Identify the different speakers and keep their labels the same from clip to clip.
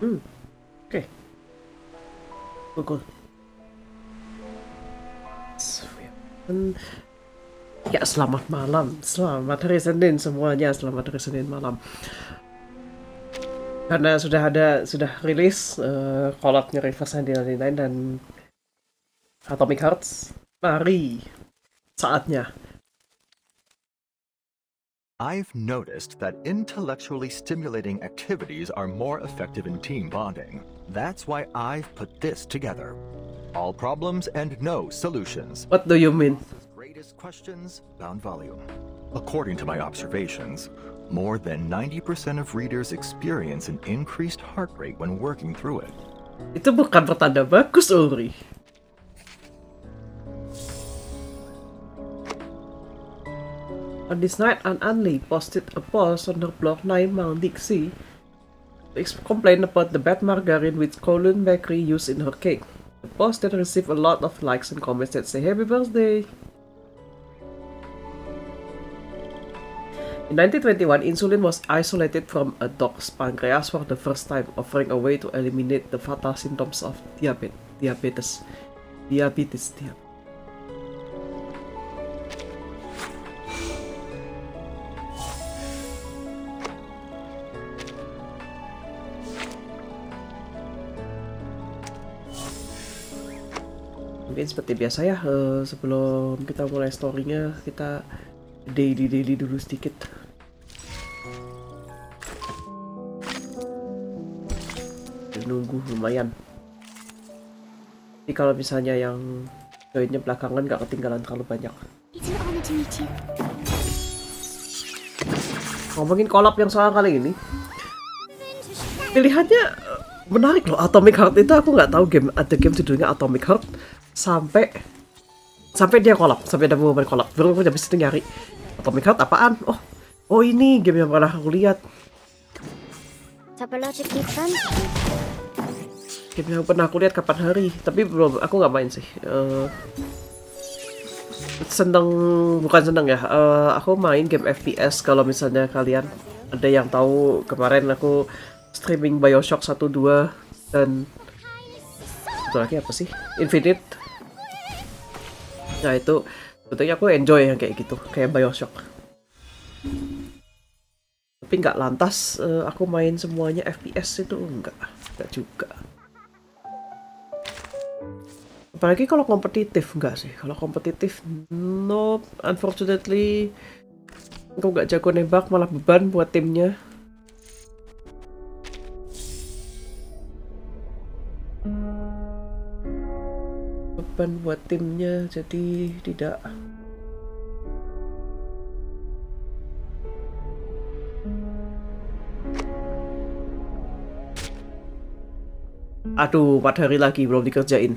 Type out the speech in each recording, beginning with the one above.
Speaker 1: Oke, Buku. Ya, selamat malam. Selamat hari Senin semuanya. Selamat hari Senin malam. Karena sudah rilis kolabnya Reverse 1999 dan Atomic Hearts. Mari, saatnya.
Speaker 2: I've noticed that intellectually stimulating activities are more effective in team bonding. That's why I've put this together. All problems and no solutions.
Speaker 1: What do you mean?
Speaker 2: Greatest questions, bound volume. According to my observations, more than 90% of readers experience an increased heart rate when working through it.
Speaker 1: Itu bukan pertanda bagus, Uri. On this night, Aunt Anli posted a post on her blog 9 Mount Dixie to complain about the bad margarine which Colin Bakery used in her cake. The post then received a lot of likes and comments that say happy birthday. In 1921, insulin was isolated from a dog's pancreas for the first time, offering a way to eliminate the fatal symptoms of diabetes. Mungkin seperti biasa ya, sebelum kita mulai story-nya, kita daily dulu sedikit. Nunggu lumayan. Jadi kalau misalnya yang joinnya belakangan nggak ketinggalan terlalu banyak. Ngomongin kolab yang soal kali ini, pilihannya menarik loh. Atomic Heart itu aku nggak tahu ada game judulnya Atomic Heart sampai dia kolab, sampai ada momen kolab. Baru aku habis itu nyari Atomic Heart apaan? Oh ini game yang pernah aku lihat. Game yang pernah aku lihat kapan hari, tapi belum, aku nggak main sih. Bukan seneng ya. Aku main game FPS. Kalau misalnya kalian ada yang tahu, kemarin aku streaming BioShock 1, 2 dan satu lagi apa sih? Infinite. Nah itu sebetulnya aku enjoy yang kayak gitu, kayak BioShock. Tapi nggak lantas aku main semuanya FPS itu enggak juga. Apalagi kalau kompetitif enggak sih. Kalau kompetitif no, unfortunately aku nggak jago nembak, malah beban buat timnya. Buat timnya, jadi tidak. Aduh, 4 hari lagi belum dikerjain.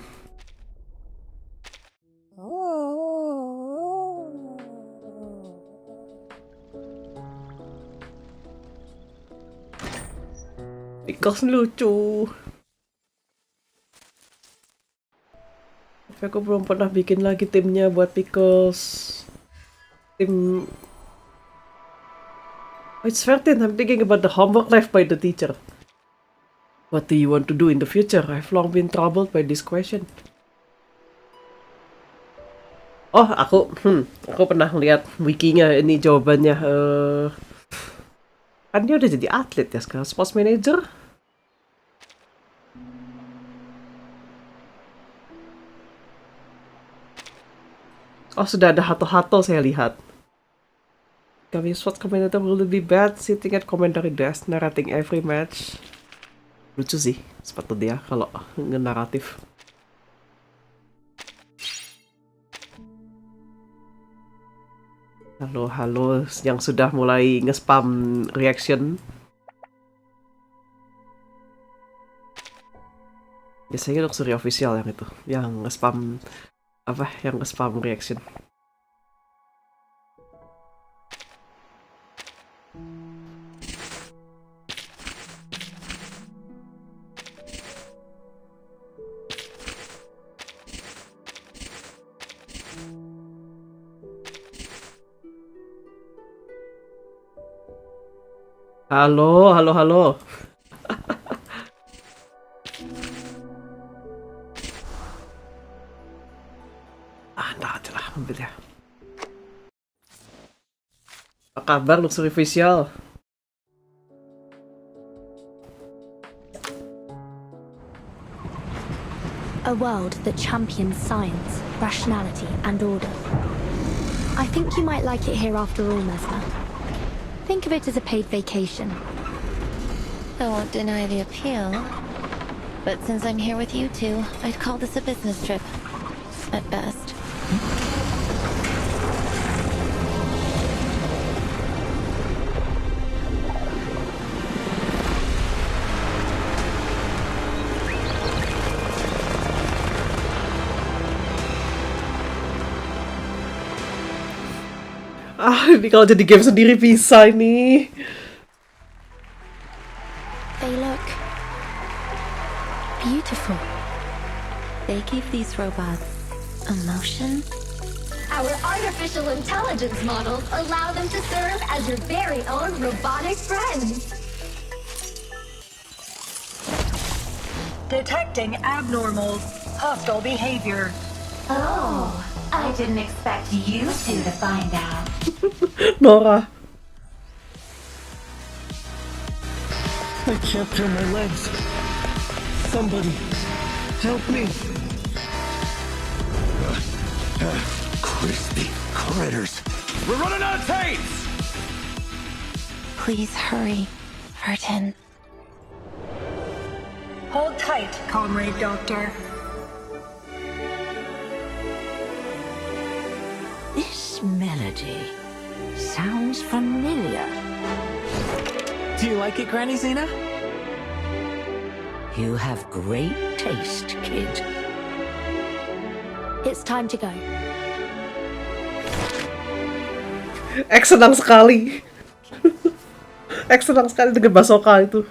Speaker 1: Pickles lucu. Aku belum pernah bikin lagi timnya buat Pickles. Tim It's 13. I'm thinking about the homework left by the teacher. What do you want to do in the future? I've long been troubled by this question. Oh, aku pernah lihat wikinya ini jawabannya. Kan dia udah jadi atlet ya sekarang, sports manager. Oh, sudah ada hato-hato saya lihat. Kami sports commentator will be bad sitting at commentary desk narrating every match. Lucu sih sepatu dia kalau nge-naratif. Halo yang sudah mulai nge-spam reaction. Biasanya luxury official yang itu, yang nge-spam yang nge-spam reaction. Halo. mobilnya. Apa kabar luxury official?
Speaker 3: A world that champions science, rationality, and order. I think you might like it here after all, Mesmer. Think of it as a paid vacation.
Speaker 4: I won't deny the appeal. But since I'm here with you two, I'd call this a business trip. At best.
Speaker 1: Ini kalau jadi game sendiri bisa ini.
Speaker 3: They look beautiful.
Speaker 4: They give these robots emotion.
Speaker 5: Our artificial intelligence models allow them to serve as your very own robotic friends.
Speaker 6: Detecting abnormal, hostile behavior.
Speaker 5: Oh, I didn't expect you two to find out.
Speaker 1: Nora.
Speaker 7: I can't feel my legs. Somebody, help me.
Speaker 2: Crispy critters.
Speaker 7: We're running out of tapes!
Speaker 4: Please hurry, Vertin.
Speaker 6: Hold tight, Comrade Doctor.
Speaker 8: This melody sounds familiar.
Speaker 7: Do you like it, Granny Zena?
Speaker 8: You have great taste, kid.
Speaker 3: It's time to go.
Speaker 1: X senang sekali. X senang sekali dengan basoka itu.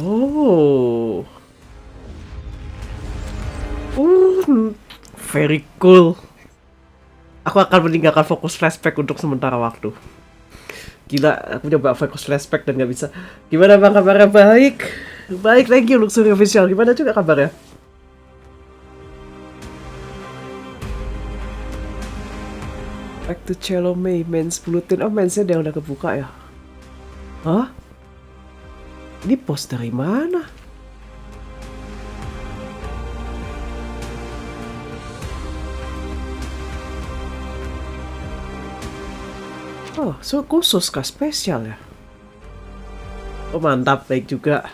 Speaker 1: Oh. Very cool. Aku akan meninggalkan fokus flashback untuk sementara waktu. Gila, aku coba fokus flashback dan nggak bisa. Gimana bang kabarnya? Baik. Baik, thank you luxury official. Gimana juga kabarnya? Back to Cello May, Men's Bulletin. Oh, mensnya dia udah kebuka ya? Hah? Ini post dari mana? Oh, so khusus kah? Spesial ya? Oh mantap, baik juga.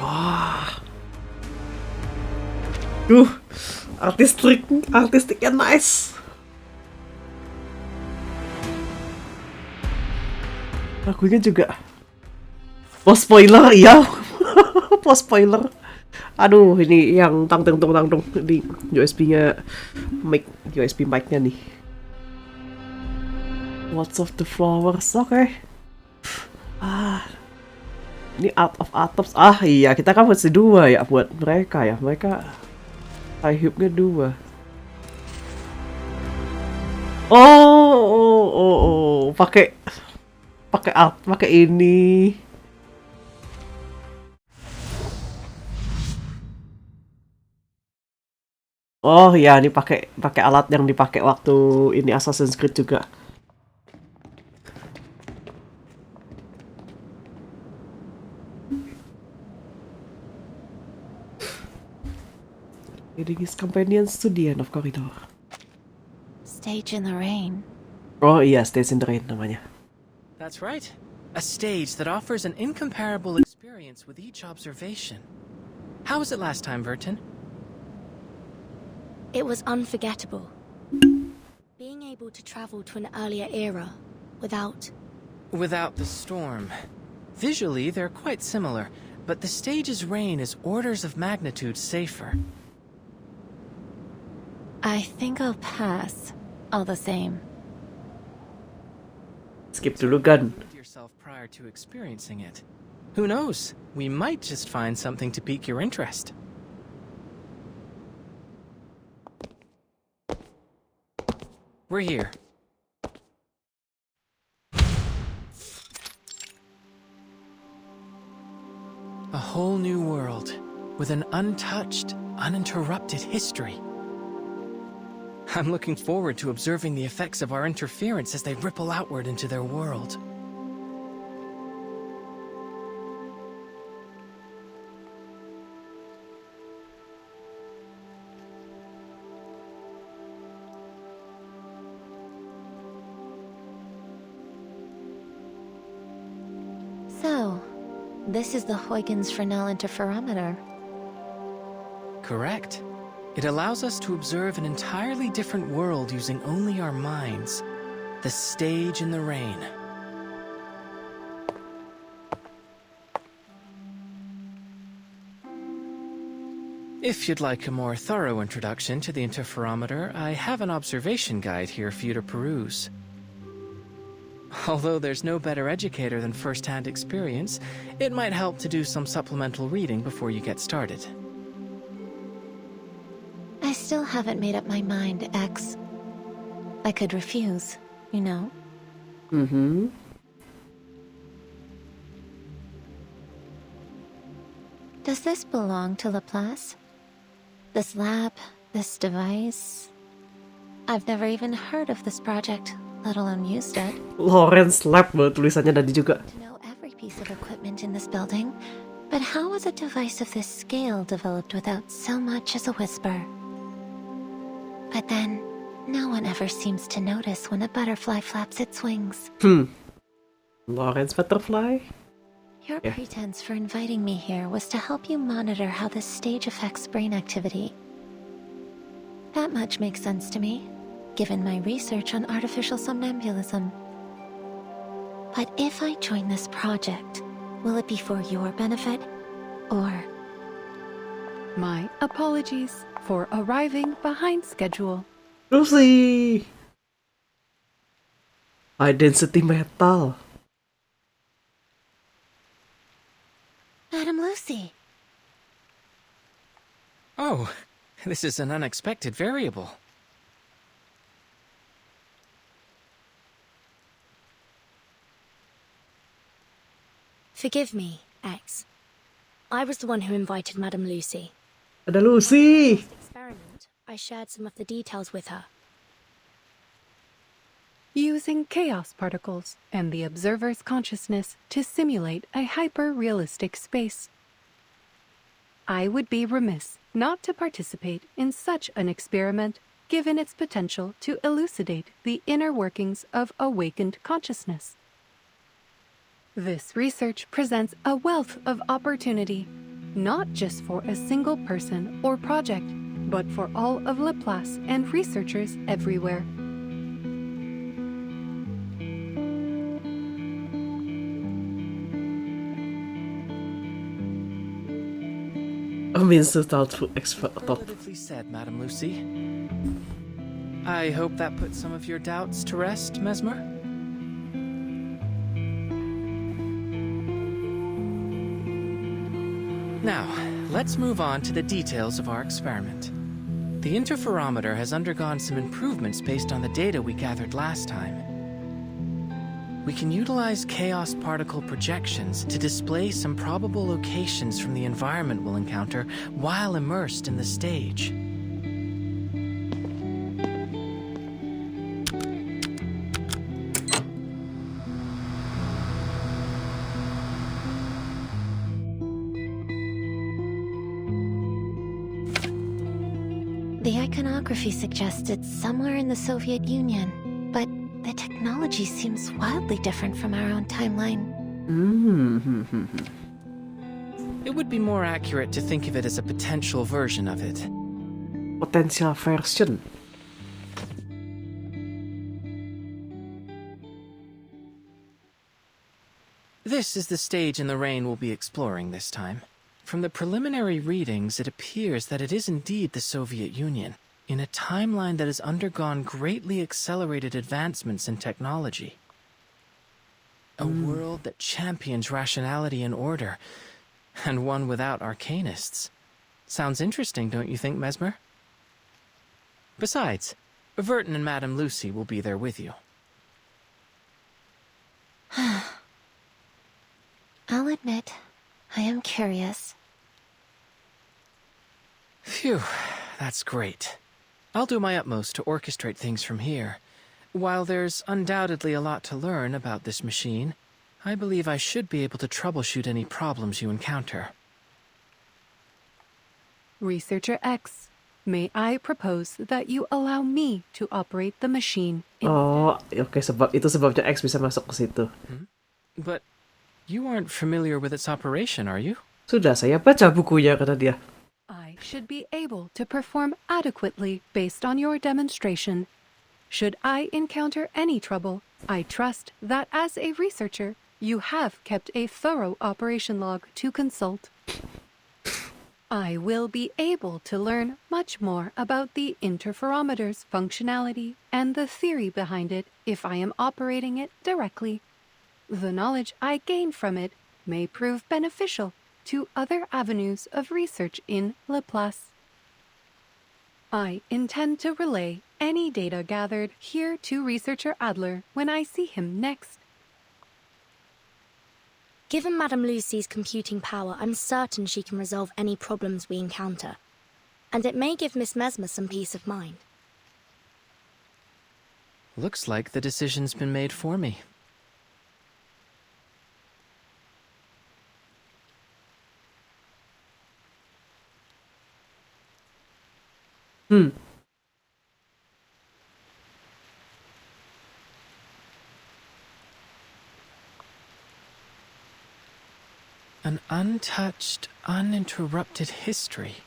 Speaker 1: Wah. Artistiknya nice. Lagunya juga. Post spoiler, iya. Post spoiler. Aduh, ini yang tangtung di USB-nya USB mic-nya nih. Lots of the flowers, oke. Ini Out of Atoms. Iya, kita kan masih 2 ya buat mereka ya. Mereka high hip-nya 2. Pakai ini. Oh ya, ini pakai alat yang dipakai waktu ini Assassin's Creed juga. Leading his companions to the end of corridor.
Speaker 4: Stage in the rain.
Speaker 1: Oh iya, Stage in the Rain namanya.
Speaker 9: That's right. A stage that offers an incomparable experience with each observation. How was it last time, Vertin?
Speaker 3: It was unforgettable. Being able to travel to an earlier era without
Speaker 9: Without the storm. Visually, they're quite similar, but the stage's rain is orders of magnitude safer.
Speaker 4: I think I'll pass, all the same.
Speaker 1: Skip dulu kan.
Speaker 9: Put yourself prior to experiencing it. Who knows? We might just find something to pique your interest. We're here. A whole new world with an untouched, uninterrupted history. I'm looking forward to observing the effects of our interference as they ripple outward into their world.
Speaker 4: So, this is the Huygens Fresnel interferometer.
Speaker 9: Correct. It allows us to observe an entirely different world using only our minds. The stage in the rain. If you'd like a more thorough introduction to the interferometer, I have an observation guide here for you to peruse. Although there's no better educator than first-hand experience, it might help to do some supplemental reading before you get started.
Speaker 4: I still haven't made up my mind, X. I could refuse, you know?
Speaker 1: Mm-hmm.
Speaker 4: Does this belong to Laplace? This lab, this device? I've never even heard of this project, let alone used it.
Speaker 1: Lawrence Lab tulisannya tadi juga.
Speaker 4: To know every piece of equipment in this building, but how was a device of this scale developed without so much as a whisper? But then, no one ever seems to notice when a butterfly flaps its wings.
Speaker 1: Lawrence Butterfly?
Speaker 4: Your
Speaker 1: Yeah.
Speaker 4: pretense for inviting me here was to help you monitor how this stage affects brain activity. That much makes sense to me, given my research on artificial somnambulism. But if I join this project, will it be for your benefit, or...
Speaker 10: My apologies for arriving behind schedule.
Speaker 1: Lucy! Identity Metal.
Speaker 4: Madam Lucy?
Speaker 9: Oh, this is an unexpected variable.
Speaker 11: Forgive me, X. I was the one who invited Madame Lucy.
Speaker 1: Ada Lucy!
Speaker 11: Experiment, I shared some of the details with her.
Speaker 10: Using chaos particles and the observer's consciousness to simulate a hyper-realistic space. I would be remiss not to participate in such an experiment, given its potential to elucidate the inner workings of awakened consciousness. This research presents a wealth of opportunity, not just for a single person or project, but for all of Laplace and researchers everywhere.
Speaker 1: Means the thoughtful expert.
Speaker 9: Relatively said, Madam Lucy. I hope that puts some of your doubts to rest, Mesmer? Now, let's move on to the details of our experiment. The interferometer has undergone some improvements based on the data we gathered last time. We can utilize chaos particle projections to display some probable locations from the environment we'll encounter while immersed in the stage.
Speaker 4: The iconography suggests it's somewhere in the Soviet Union, but the technology seems wildly different from our own timeline.
Speaker 9: It would be more accurate to think of it as a potential version of it.
Speaker 1: Potential version.
Speaker 9: This is the stage in the rain we'll be exploring this time. From the preliminary readings, it appears that it is indeed the Soviet Union, in a timeline that has undergone greatly accelerated advancements in technology. A world that champions rationality and order, and one without arcanists. Sounds interesting, don't you think, Mesmer? Besides, Verton and Madame Lucy will be there with you.
Speaker 4: I'll admit, I am curious.
Speaker 9: Phew, that's great. I'll do my utmost to orchestrate things from here. While there's undoubtedly a lot to learn about this machine, I believe I should be able to troubleshoot any problems you encounter.
Speaker 10: Researcher X, may I propose that you allow me to operate the machine?
Speaker 1: Oh, okay. Sebabnya X bisa masuk ke situ.
Speaker 9: But you aren't familiar with its operation, are you?
Speaker 1: Sudah saya baca bukunya, kata dia.
Speaker 10: I should be able to perform adequately based on your demonstration. Should I encounter any trouble, I trust that as a researcher, you have kept a thorough operation log to consult. I will be able to learn much more about the interferometer's functionality and the theory behind it if I am operating it directly. The knowledge I gain from it may prove beneficial to other avenues of research in Laplace. I intend to relay any data gathered here to researcher Adler when I see him next.
Speaker 11: Given Madame Lucy's computing power, I'm certain she can resolve any problems we encounter. And it may give Miss Mesmer some peace of mind.
Speaker 9: Looks like the decision's been made for me. An untouched, uninterrupted history.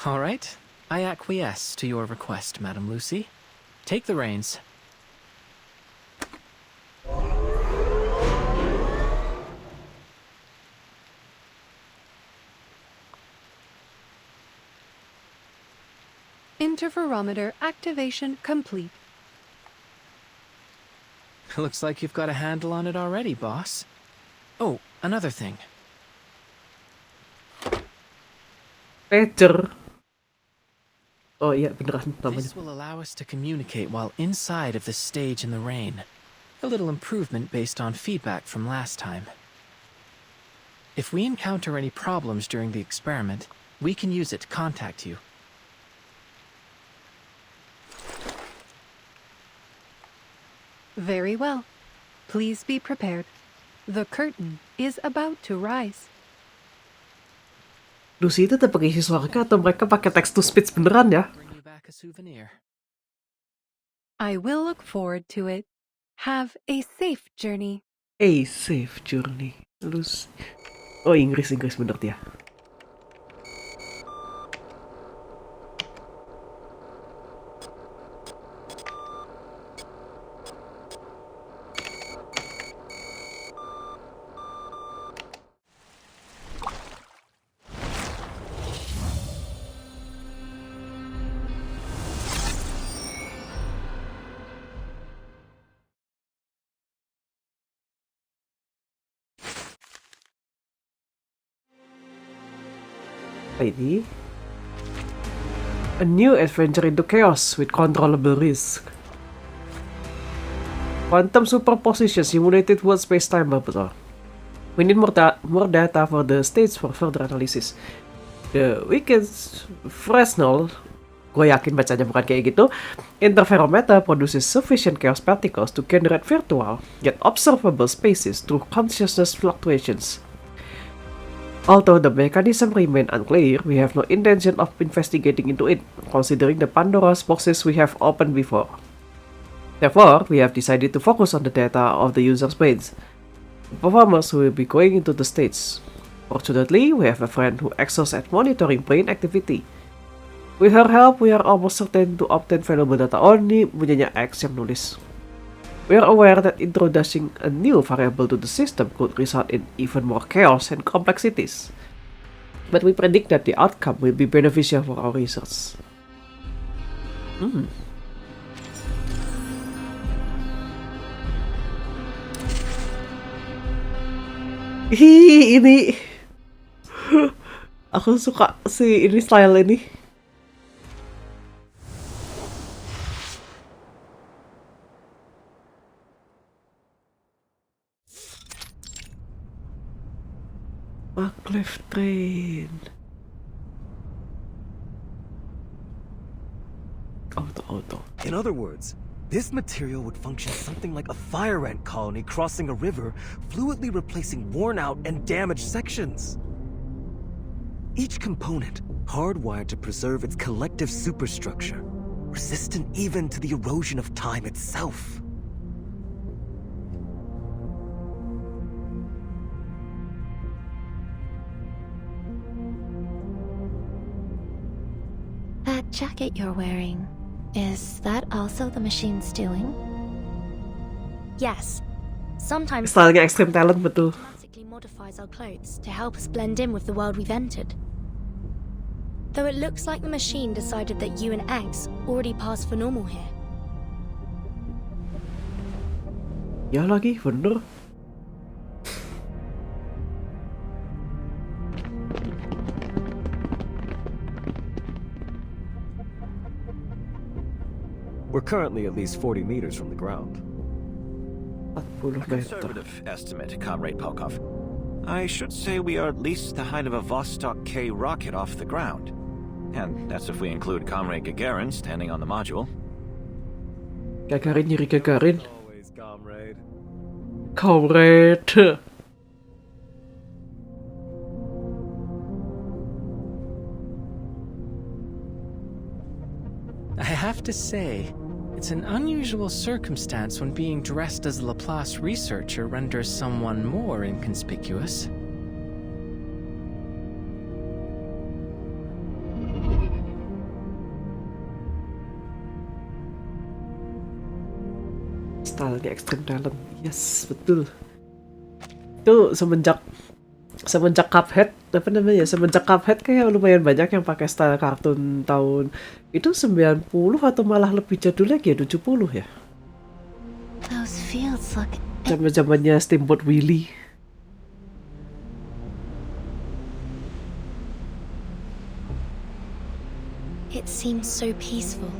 Speaker 9: All right, I acquiesce to your request, Madame Lucy. Take the reins.
Speaker 10: Interferometer activation complete.
Speaker 9: Looks like you've got a handle on it already, boss. Oh, another thing.
Speaker 1: Peter. Oh iya, beneran namanya.
Speaker 9: This will allow us to communicate while inside of the stage in the rain. A little improvement based on feedback from last time. If we encounter any problems during the experiment, we can use it to contact you.
Speaker 10: Very well. Please be prepared. The curtain is about to rise.
Speaker 1: Lucy itu tetap pakai suara atau mereka pakai text to speech beneran ya?
Speaker 9: Bring you back a souvenir.
Speaker 10: I will look forward to it. Have a safe journey.
Speaker 1: A safe journey. Lucy. Oh, Inggris bener dia. Ini a new adventure into chaos with controllable risk. Quantum superposition simulated world space-time betul. We need more data for the stage for further analysis. The wicked Fresnel, gue yakin bacanya bukan kayak gitu, interferometer produces sufficient chaos particles to generate virtual yet observable spaces through consciousness fluctuations. Although the mechanism remain unclear, we have no intention of investigating into it, considering the Pandora's boxes we have opened before. Therefore, we have decided to focus on the data of the user's brains, the performers who will be going into the stage. Fortunately, we have a friend who excels at monitoring brain activity. With her help, we are almost certain to obtain valuable data only punyanya X yang nulis. We are aware that introducing a new variable to the system could result in even more chaos and complexities, but we predict that the outcome will be beneficial for our research. Ini aku suka si ini style ini. maglev train. Auto.
Speaker 12: In other words, this material would function something like a fire ant colony crossing a river, fluidly replacing worn-out and damaged sections. Each component hardwired to preserve its collective superstructure, resistant even to the erosion of time itself.
Speaker 4: That jacket you're wearing, is that also the machine's doing?
Speaker 11: Yes. Sometimes
Speaker 1: Stylenya extreme talent betul.
Speaker 11: automatically modifies our clothes to help us blend in with the world we've entered. Though it looks like the machine decided that you and X already passed for normal here.
Speaker 1: Ya lagi, bener.
Speaker 12: We're currently at least 40 meters from the ground.
Speaker 1: 40 meter.
Speaker 13: Conservative estimate, Comrade Polkov. I should say we are at least the height of a Vostok K rocket off the ground. And that's if we include Comrade Gagarin standing on the module.
Speaker 1: Gagarin nyari Gagarin.
Speaker 12: Always, comrade.
Speaker 1: Comrade.
Speaker 9: I have to say, it's an unusual circumstance when being dressed as a Laplace researcher renders someone more inconspicuous.
Speaker 1: Stylenya extreme talent. Yes, betul. Itu semenjak Cuphead, apa namanya? Semenjak Cuphead kayak lumayan banyak yang pakai style kartun tahun itu 90 atau malah lebih jadul lagi ya, 70 ya.
Speaker 4: Those fields look...
Speaker 1: Zaman-zamannya Steamboat Willie.
Speaker 11: It seems so peaceful.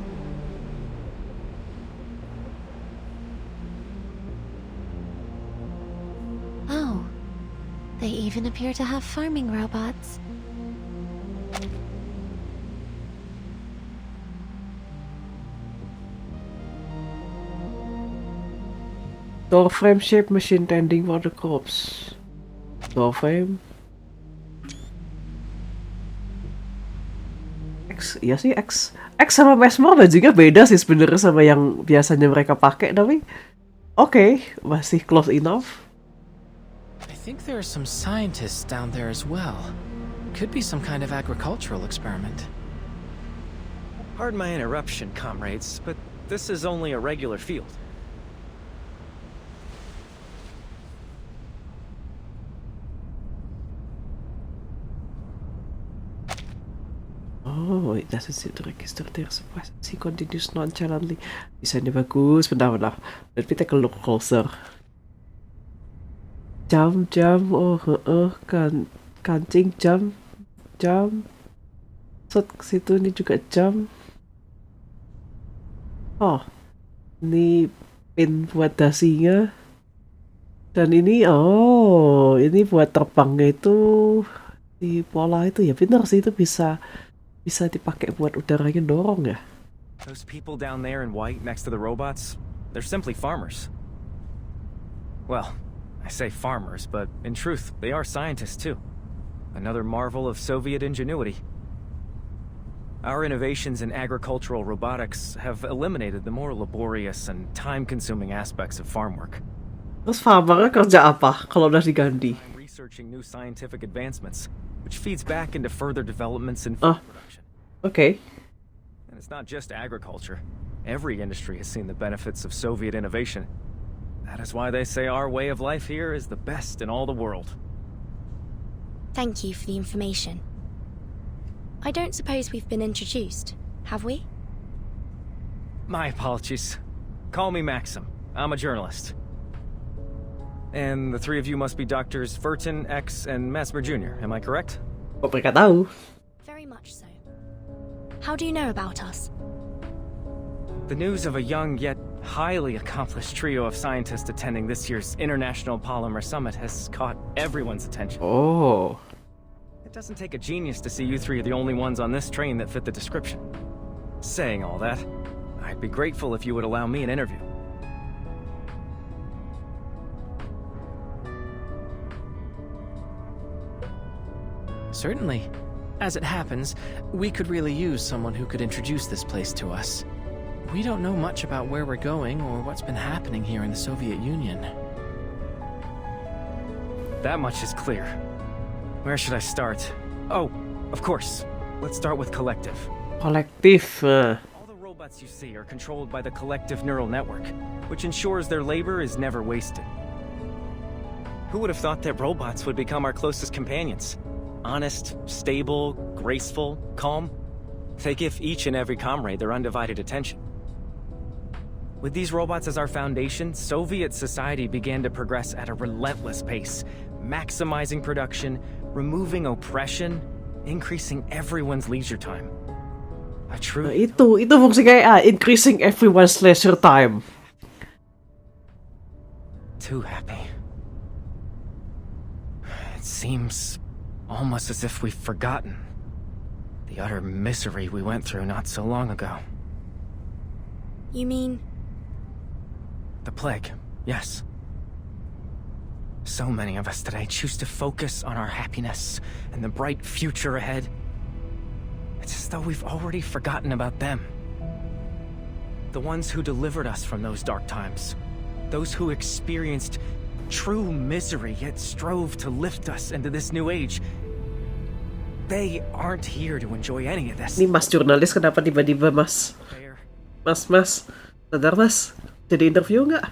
Speaker 4: Oh, they even appear to have farming robots.
Speaker 1: Door frame shaped machine tending for the crops. Door frame. Iya sih X sama Mesmer bajunya beda sih sebenarnya sama yang biasanya mereka pakai, tapi oke, masih close enough.
Speaker 9: I think there are some scientists down there as well. Could be some kind of agricultural experiment.
Speaker 7: Pardon my interruption, comrades, but this is only a regular field.
Speaker 1: Oh, it doesn't seem to register there. He continues nonchalantly. Desainnya bagus. Bentar. Let me take a look closer. Jam. Oh, kancing jam. Set ke situ, ini juga jam. Oh, ini pin buat dasinya. Dan ini, ini buat terbangnya itu di pola itu ya. Bener sih, itu bisa dipakai buat udaranya dorong ya.
Speaker 7: Those people down there in white next to the robots, they're simply farmers. Well, I say farmers, but in truth, they are scientists too. Another marvel of Soviet ingenuity. Our innovations in agricultural robotics have eliminated the more laborious and time-consuming aspects of farm work.
Speaker 1: Terus farmernya kerja apa kalau udah diganti?
Speaker 7: I'm researching new scientific advancements, which feeds back into further developments in food production.
Speaker 1: Okay.
Speaker 7: And it's not just agriculture. Every industry has seen the benefits of Soviet innovation. That is why they say our way of life here is the best in all the world.
Speaker 11: Thank you for the information. I don't suppose we've been introduced, have we?
Speaker 7: My apologies. Call me Maxim. I'm a journalist. And the three of you must be Doctors Furton, X, and Mesmer Jr., am I correct?
Speaker 1: Kok mereka tahu?
Speaker 11: Very much so. How do you know about us?
Speaker 7: The news of a young yet highly accomplished trio of scientists attending this year's International Polymer Summit has caught everyone's attention.
Speaker 1: Oh.
Speaker 7: doesn't take a genius to see you three are the only ones on this train that fit the description. Saying all that, I'd be grateful if you would allow me an interview.
Speaker 9: Certainly. As it happens, we could really use someone who could introduce this place to us. We don't know much about where we're going or what's been happening here in the Soviet Union.
Speaker 7: That much is clear. Where should I start? Oh, of course. Let's start with collective.
Speaker 1: Collective.
Speaker 7: All the robots you see are controlled by the collective neural network, which ensures their labor is never wasted. Who would have thought that robots would become our closest companions? Honest, stable, graceful, calm. They give each and every comrade their undivided attention. With these robots as our foundation, Soviet society began to progress at a relentless pace, maximizing production, removing oppression, increasing everyone's leisure time. A true...
Speaker 1: Ito fungsinya increasing everyone's leisure time.
Speaker 7: Too happy. It seems almost as if we've forgotten the utter misery we went through not so long ago.
Speaker 11: You mean?
Speaker 7: The plague, yes. So many of us today choose to focus on our happiness and the bright future ahead. It's as though we've already forgotten about them. The ones who delivered us from those dark times. Those who experienced true misery yet strove to lift us into this new age. They aren't here to enjoy any of this.
Speaker 1: Ini mas jurnalis kenapa tiba-tiba mas? Mas, sadar mas? Jadi interview nggak?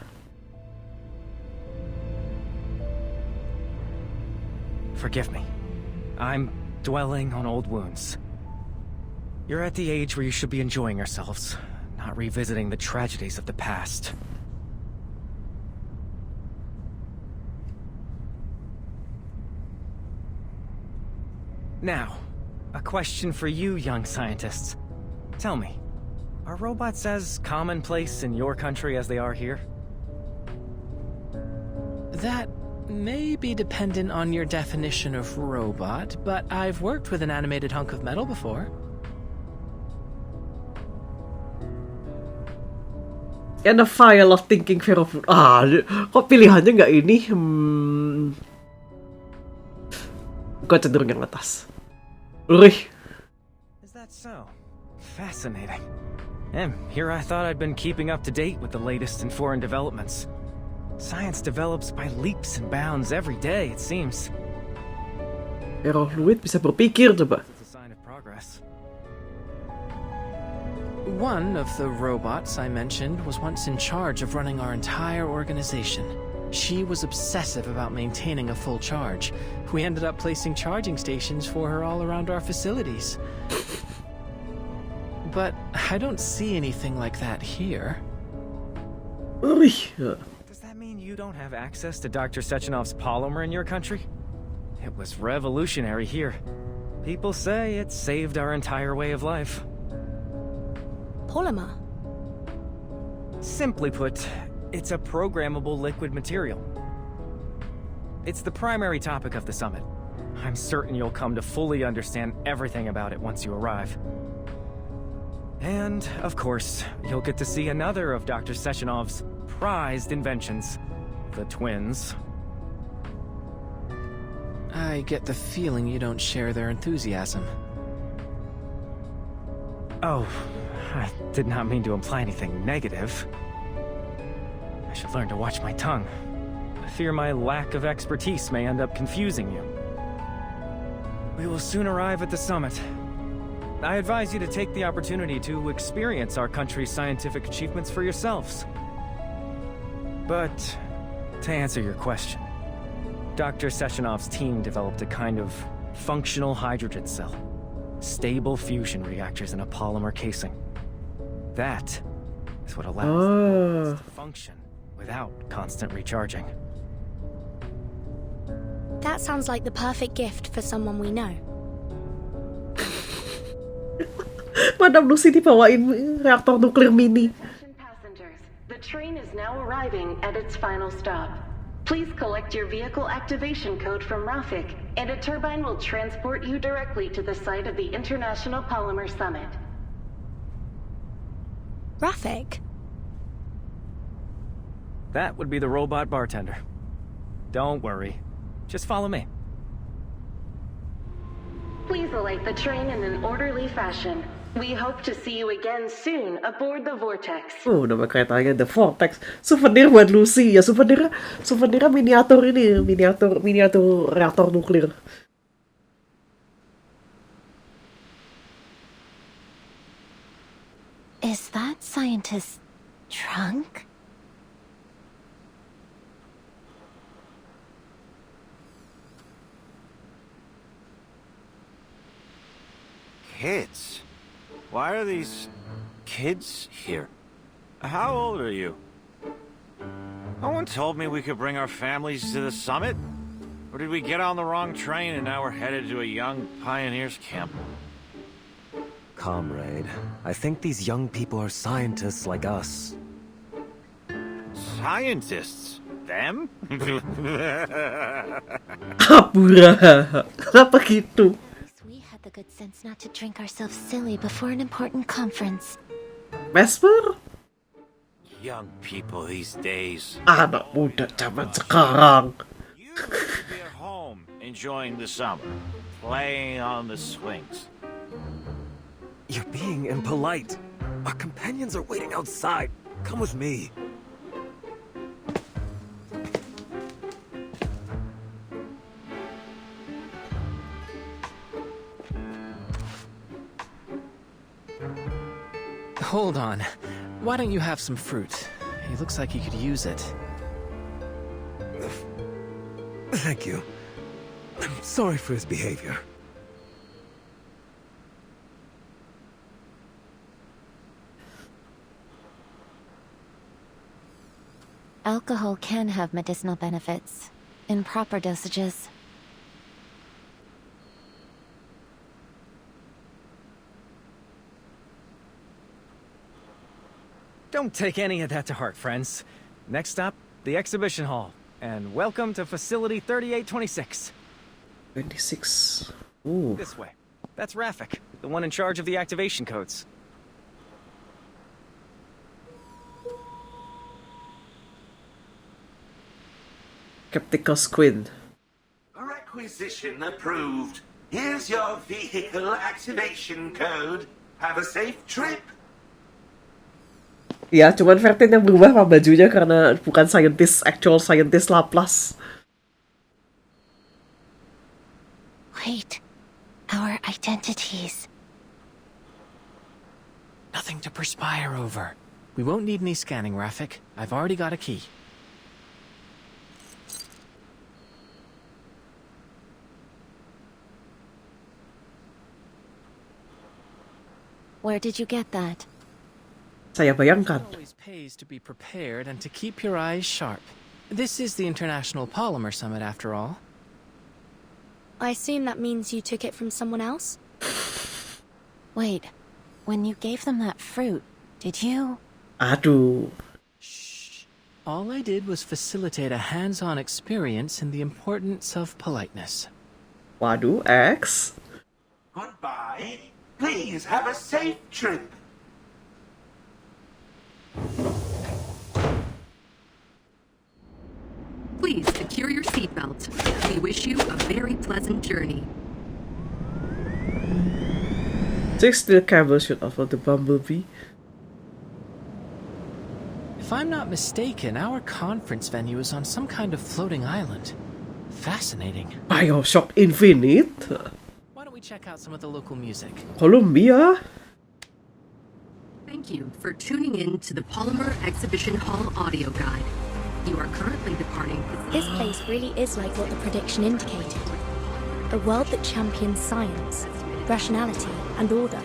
Speaker 7: Forgive me. I'm dwelling on old wounds. You're at the age where you should be enjoying yourselves, not revisiting the tragedies of the past. Now, a question for you young scientists. Tell me, are robots as commonplace in your country as they are here?
Speaker 9: That may be dependent on your definition of robot, but I've worked with an animated hunk of metal before.
Speaker 1: And a file of thinking kok pilihannya nggak ini? Gue cenderung yang atas.
Speaker 7: Is that so? Fascinating. And here I thought I'd been keeping up to date with the latest in foreign developments. Science develops by leaps and bounds every day, it seems.
Speaker 1: Pero fluid bisa berpikir coba.
Speaker 7: It's a sign of progress.
Speaker 9: One of the robots I mentioned was once in charge of running our entire organization. She was obsessive about maintaining a full charge. We ended up placing charging stations for her all around our facilities. But I don't see anything like that here.
Speaker 7: Does that mean you don't have access to Dr. Sechenov's polymer in your country? It was revolutionary here. People say it saved our entire way of life.
Speaker 11: Polymer?
Speaker 7: Simply put, it's a programmable liquid material. It's the primary topic of the summit. I'm certain you'll come to fully understand everything about it once you arrive. And, of course, you'll get to see another of Dr. Sechenov's prized inventions, the twins.
Speaker 9: I get the feeling you don't share their enthusiasm.
Speaker 7: Oh, I did not mean to imply anything negative. I should learn to watch my tongue. I fear my lack of expertise may end up confusing you. We will soon arrive at the summit. I advise you to take the opportunity to experience our country's scientific achievements for yourselves. But, to answer your question, Dr. Sechenov's team developed a kind of functional hydrogen cell. Stable fusion reactors in a polymer casing. That is what allows it to function without constant recharging.
Speaker 11: That sounds like the perfect gift for someone we know.
Speaker 1: Madam Lucy dibawain reaktor nuklir mini.
Speaker 14: Passengers, the train is now arriving at its final stop. Please collect your vehicle activation code from Rafik, and a turbine will transport you directly to the site of the International Polymer Summit.
Speaker 11: Rafik?
Speaker 7: That would be the robot bartender. Don't worry. Just follow me.
Speaker 14: Please alight the train in an orderly fashion. We hope to see you again soon aboard the Vortex.
Speaker 1: Oh, nama keretanya The Vortex. Souvenir buat Lucy ya. Souvenirnya miniatur ini, miniatur reaktor nuklir.
Speaker 4: Is that scientist's trunk?
Speaker 13: Kids? Why are these kids here? How old are you? No one told me we could bring our families to the summit. Or did we get on the wrong train and now we're headed to a young pioneers camp?
Speaker 12: Comrade, I think these young people are scientists like us.
Speaker 13: Scientists? Them?
Speaker 1: Pura. Kenapa gitu?
Speaker 4: We had the good sense not to drink ourselves silly before an important conference.
Speaker 1: Vesper?
Speaker 13: Young people these days.
Speaker 1: Anak muda zaman sekarang.
Speaker 13: You should be at home enjoying the summer, playing on the swings.
Speaker 12: You're being impolite. Our companions are waiting outside. Come with me.
Speaker 9: Hold on. Why don't you have some fruit? He looks like he could use it.
Speaker 12: Thank you. I'm sorry for his behavior.
Speaker 4: Alcohol can have medicinal benefits, in proper dosages.
Speaker 7: Don't take any of that to heart, friends. Next stop, the exhibition hall. And welcome to Facility 3826.
Speaker 1: 26. Ooh.
Speaker 7: This way. That's Rafik, the one in charge of the activation codes.
Speaker 1: Skeptical Squid.
Speaker 15: Requisition approved. Here's your vehicle activation code. Have a safe trip.
Speaker 1: Ya, cuman Vertin yang berubah sama bajunya karena bukan scientist, actual scientist Laplace.
Speaker 4: Wait, our identities.
Speaker 9: Nothing to perspire over. We won't need any scanning, Rafik. I've already got a key.
Speaker 4: Where did you get that?
Speaker 1: Saya bayangkan.
Speaker 9: It always pays to be prepared and to keep your eyes sharp. This is the International Polymer Summit, after all.
Speaker 11: I assume that means you took it from someone else?
Speaker 4: Wait, when you gave them that fruit, did you?
Speaker 1: Aduh.
Speaker 9: Shh. All I did was facilitate a hands-on experience in the importance of politeness.
Speaker 1: Waduh, X.
Speaker 15: Goodbye. Please have a safe trip.
Speaker 16: Please secure your seatbelt. We wish you a very pleasant journey.
Speaker 1: 6 steel cables should offer the bumblebee.
Speaker 9: If I'm not mistaken, our conference venue is on some kind of floating island. Fascinating.
Speaker 1: Bioshock Infinite?
Speaker 9: Why don't we check out some of the local music?
Speaker 1: Columbia?
Speaker 16: Thank you for tuning in to the Polymer Exhibition Hall audio guide. You are currently departing.
Speaker 11: This place really is like what the prediction indicated. A world that champions science, rationality, and order.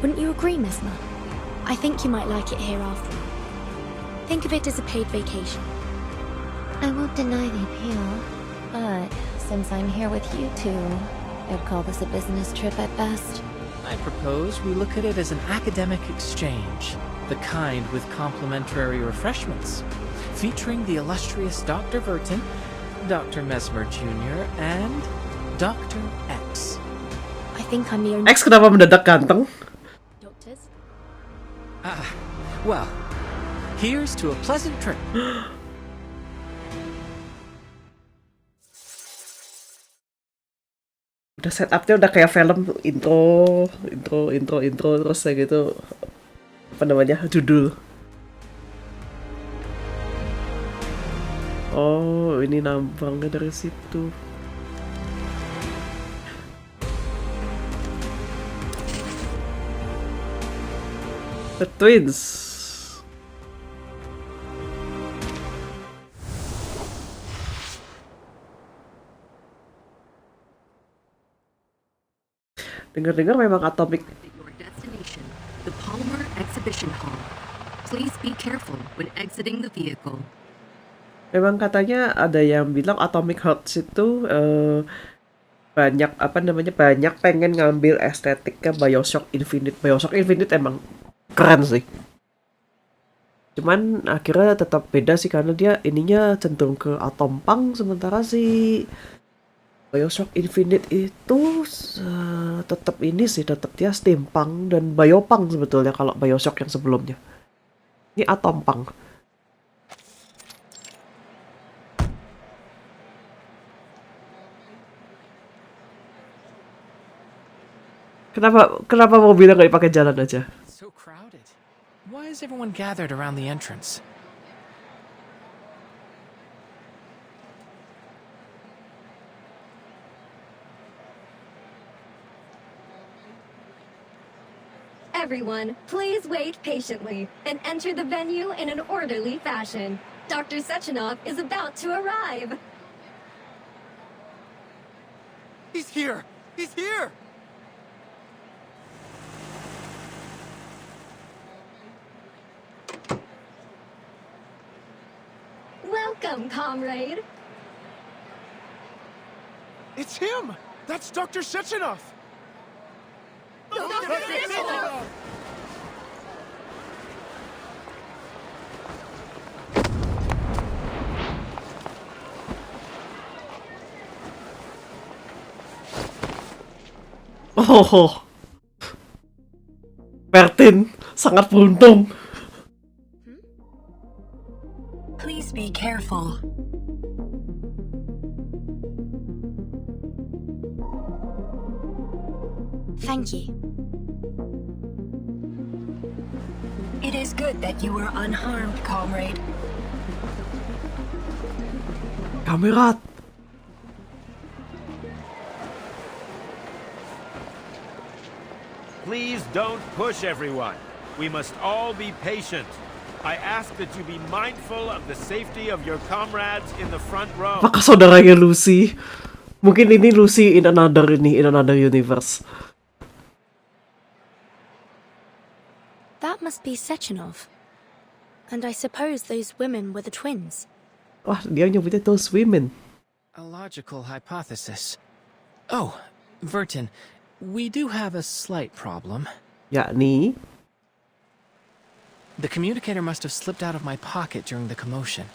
Speaker 11: Wouldn't you agree, Mesmer? I think you might like it here after all. Think of it as a paid vacation.
Speaker 4: I won't deny the appeal, but since I'm here with you two, I'd call this a business trip at best.
Speaker 9: I propose we look at it as an academic exchange, the kind with complimentary refreshments. featuring the illustrious Dr. Verton, Dr. Mesmer Jr., and Dr. X.
Speaker 11: I think I'm the only...
Speaker 1: X kenapa mendadak ganteng?
Speaker 11: Doctors?
Speaker 9: Well, here's to a pleasant trip.
Speaker 1: Udah setupnya udah kayak film intro terus kayak gitu, apa namanya, judul. Oh, ini nambangnya dari situ. The twins. Dengar-dengar memang atomic.
Speaker 16: Your destination, the Polymer Exhibition Hall. Please be careful when exiting the vehicle.
Speaker 1: Memang katanya ada yang bilang Atomic Hearts itu banyak banyak pengen ngambil estetiknya Bioshock Infinite. Bioshock Infinite emang keren sih. Cuman akhirnya tetap beda sih karena dia ininya cenderung ke atompunk, sementara si Bioshock Infinite itu tetap dia steampunk dan biopunk sebetulnya kalau Bioshock yang sebelumnya. Ini atompunk. Kenapa mobilnya nggak dipakai jalan aja?
Speaker 9: So crowded. Why is everyone gathered around the entrance?
Speaker 5: Everyone, please wait patiently and enter the venue in an orderly fashion. Dr. Sechenov is about to arrive.
Speaker 12: He's here! He's here!
Speaker 5: Welcome, comrade.
Speaker 12: It's him! That's Dr. Sechenov!
Speaker 5: Dr. Sechenov!
Speaker 1: Oh, Bertin sangat beruntung.
Speaker 6: Please be careful.
Speaker 11: Thank you.
Speaker 6: It is good that you were unharmed, comrade.
Speaker 1: Kamerat.
Speaker 17: Please don't push everyone. We must all be patient. I ask that you be mindful of the safety of your comrades in the front row.
Speaker 1: Apakah saudaranya Lucy? Mungkin ini Lucy in another universe.
Speaker 11: That must be Sechenov. And I suppose those women were the twins.
Speaker 1: Wah, dia nyebutnya those women.
Speaker 9: A logical hypothesis. Oh, Verton, we do have a slight problem.
Speaker 1: Yakni?
Speaker 9: The communicator must have slipped out of my pocket during the commotion.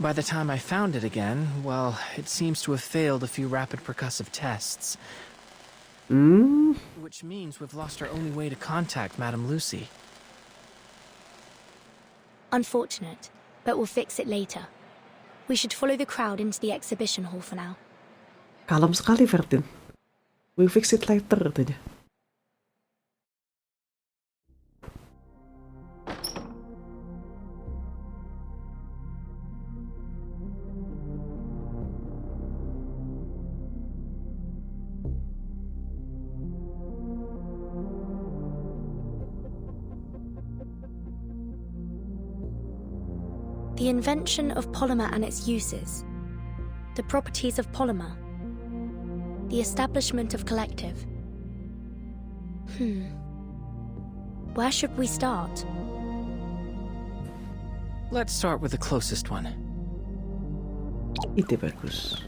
Speaker 9: By the time I found it again, well, it seems to have failed a few rapid percussive tests. Which means we've lost our only way to contact Madame Lucy.
Speaker 11: Unfortunate, but we'll fix it later. We should follow the crowd into the exhibition hall for now.
Speaker 1: Kalem sekali, Vertin. We'll fix it later, katanya.
Speaker 11: The invention of polymer and its uses, the properties of polymer, the establishment of collective. Where should we start?
Speaker 9: Let's start with the closest one.
Speaker 1: Ide bagus.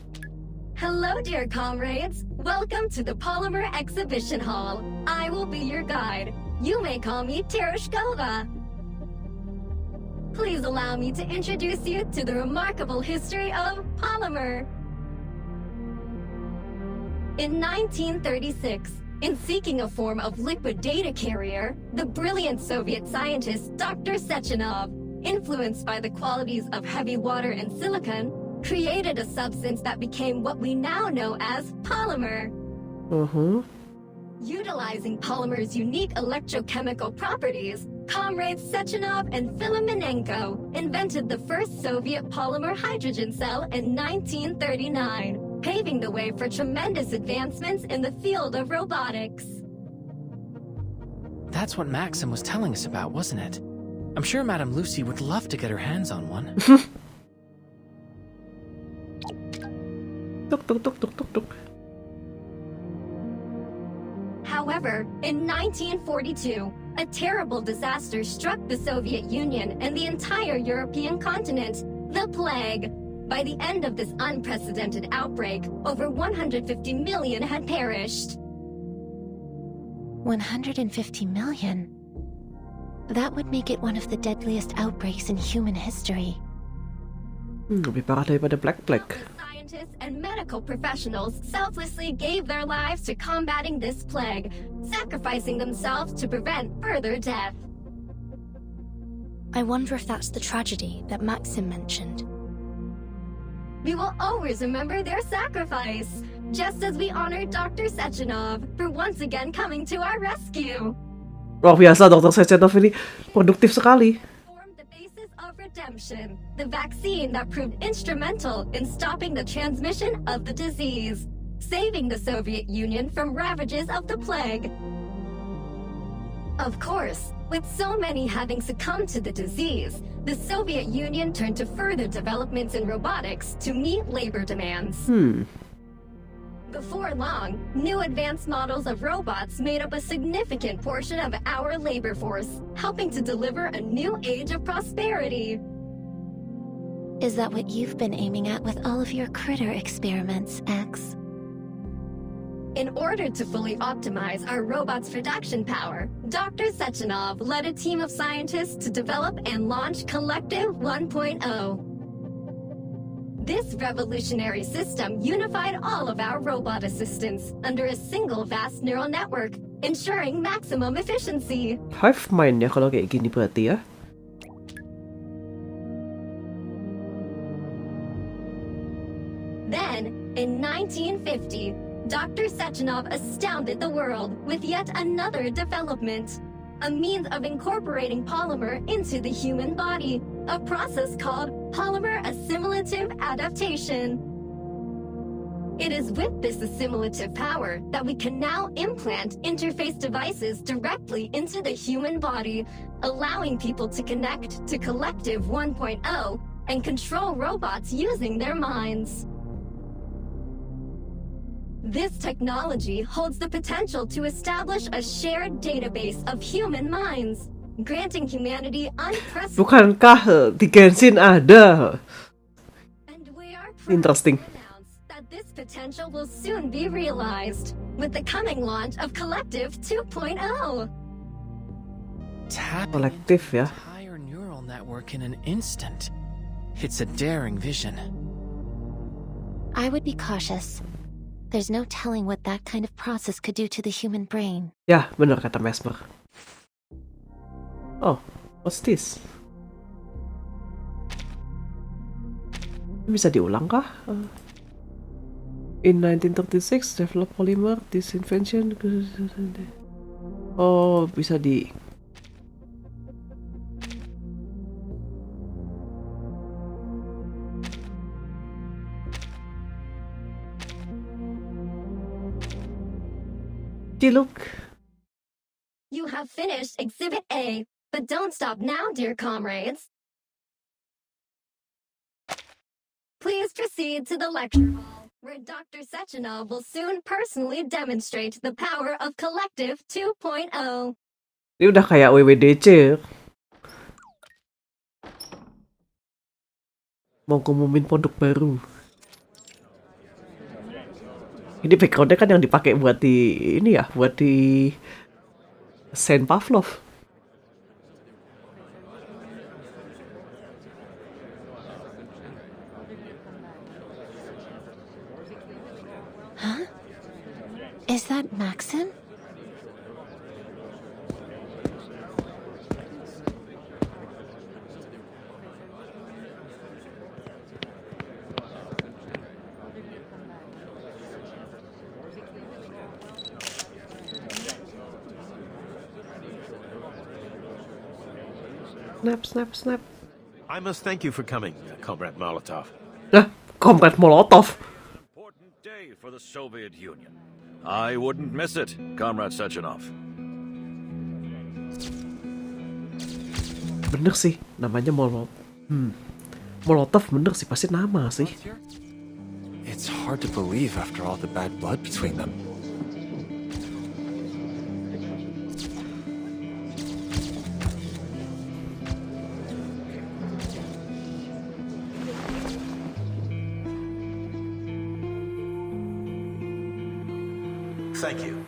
Speaker 5: Hello, dear comrades. Welcome to the Polymer Exhibition Hall. I will be your guide. You may call me Tereshkova. please allow me to introduce you to the remarkable history of polymer. In 1936, in seeking a form of liquid data carrier, the brilliant Soviet scientist Dr. Sechenov, influenced by the qualities of heavy water and silicon, created a substance that became what we now know as polymer. Utilizing polymer's unique electrochemical properties, comrades Sechenov and Filamenenko invented the first Soviet polymer hydrogen cell in 1939, paving the way for tremendous advancements in the field of robotics.
Speaker 9: That's what Maxim was telling us about, wasn't it? I'm sure Madame Lucy would love to get her hands on one.
Speaker 1: Tuk, tuk, tuk, tuk, tuk, tuk.
Speaker 5: However, in 1942, a terrible disaster struck the Soviet Union and the entire European continent, the plague. By the end of this unprecedented outbreak, over 150 million had perished.
Speaker 4: 150 million? That would make it one of the deadliest outbreaks in human history.
Speaker 1: Lebih parah daripada Black Plague.
Speaker 5: Scientists and medical professionals selflessly gave their lives to combating this plague, sacrificing themselves to prevent further death.
Speaker 11: I wonder if that's the tragedy that Maxim mentioned.
Speaker 5: We will always remember their sacrifice, just as we honor Dr. Sechenov for once again coming to our rescue.
Speaker 1: Luar biasa, Dr. Sechenov ini produktif sekali.
Speaker 5: Of redemption, the vaccine that proved instrumental in stopping the transmission of the disease, saving the Soviet Union from ravages of the plague. Of course, with so many having succumbed to the disease, the Soviet Union turned to further developments in robotics to meet labor demands. Before long, new advanced models of robots made up a significant portion of our labor force, helping to deliver a new age of prosperity.
Speaker 4: Is that what you've been aiming at with all of your critter experiments, X?
Speaker 5: In order to fully optimize our robot's production power, Dr. Sechenov led a team of scientists to develop and launch Collective 1.0. This revolutionary system unified all of our robot assistants under a single vast neural network, ensuring maximum efficiency.
Speaker 1: Hive mind ya kalau kayak gini berarti ya.
Speaker 5: Then, in 1950, Dr. Sechenov astounded the world with yet another development, a means of incorporating polymer into the human body, a process called polymer assimilative adaptation. It is with this assimilative power that we can now implant interface devices directly into the human body, allowing people to connect to Collective 1.0 and control robots using their minds. This technology holds the potential to establish a shared database of human minds, granting humanity unprecedented.
Speaker 1: Bukankah di Genshin ada? Interesting.
Speaker 5: That this potential will soon be realized with the coming launch of Collective 2.0.
Speaker 9: Tapping
Speaker 1: Collective ya.
Speaker 9: Entire neural network in an instant. It's a daring vision.
Speaker 4: I would be cautious. There's no telling what that kind of process could do to the human brain.
Speaker 1: Ya, benar kata Mesmer. Oh, what's this? Bisa diulang kah? In 1936, develop polymer, this invention. Oh, bisa di... Look.
Speaker 5: You have finished Exhibit A, but don't stop now, dear comrades. Please proceed to the lecture hall, where Dr. Sechenov will soon personally demonstrate the power of Collective 2.0.
Speaker 1: Ini udah kayak WWDC. Mau ngumumin produk baru. Ini backgroundnya kan yang dipakai buat di ini ya, buat di Saint Pavlov.
Speaker 4: Is that Maxim?
Speaker 1: Snap.
Speaker 17: I must thank you for coming, Comrade Molotov.
Speaker 1: Comrade Molotov.
Speaker 13: Important day for the Soviet Union. I wouldn't miss it, Comrade Sechenov.
Speaker 1: Bener sih, namanya Molotov. Molotov bener sih, pasti nama sih.
Speaker 18: It's hard to believe after all the bad blood between them.
Speaker 19: Thank you.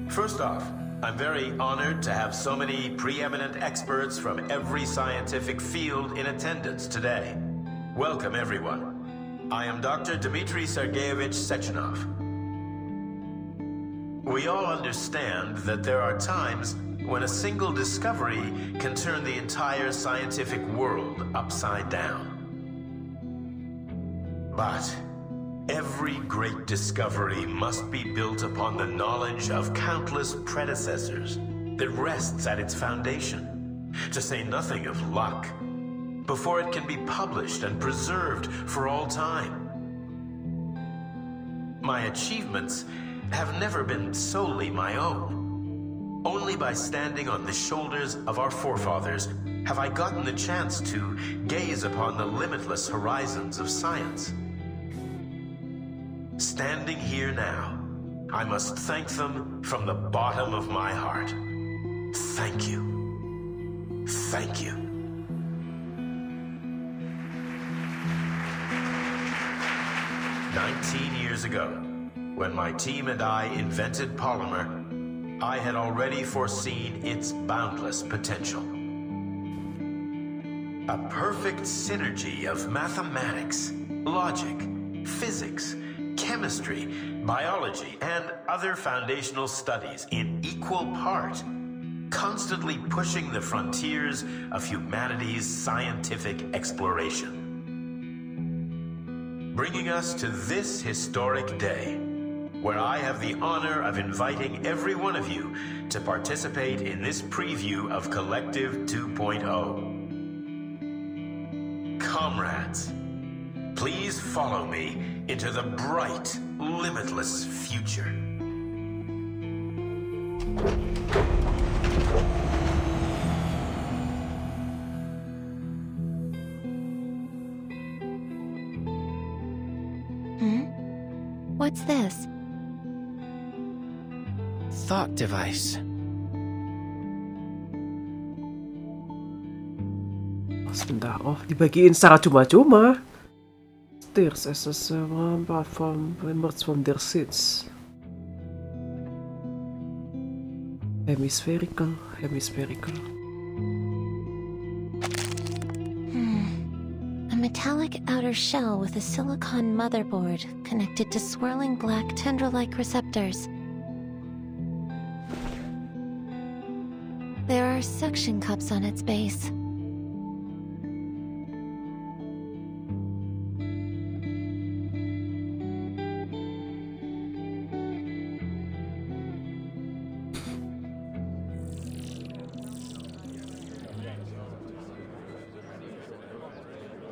Speaker 19: First off, I'm very honored to have so many preeminent experts from every scientific field in attendance today. Welcome, everyone. I am Dr. Dmitry Sergeyevich Sechenov. We all understand that there are times when a single discovery can turn the entire scientific world upside down. But every great discovery must be built upon the knowledge of countless predecessors that rests at its foundation, to say nothing of luck, before it can be published and preserved for all time. My achievements have never been solely my own. Only by standing on the shoulders of our forefathers have I gotten the chance to gaze upon the limitless horizons of science. Standing here now, I must thank them from the bottom of my heart. Thank you. Thank you. Years ago, when my team and I invented polymer, I had already foreseen its boundless potential. A perfect synergy of mathematics, logic, physics, chemistry, biology, and other foundational studies in equal part, constantly pushing the frontiers of humanity's scientific exploration. Bringing us to this historic day, where I have the honor of inviting every one of you to participate in this preview of Collective 2.0. Comrades, please follow me into the bright, limitless future.
Speaker 4: What's this?
Speaker 9: Thought device.
Speaker 1: Sebentar, oh dibagiin secara cuma-cuma. Steers as a platform members from their seats. Hemispherical.
Speaker 4: A metallic outer shell with a silicon motherboard connected to swirling black tendril-like receptors. There are suction cups on its base.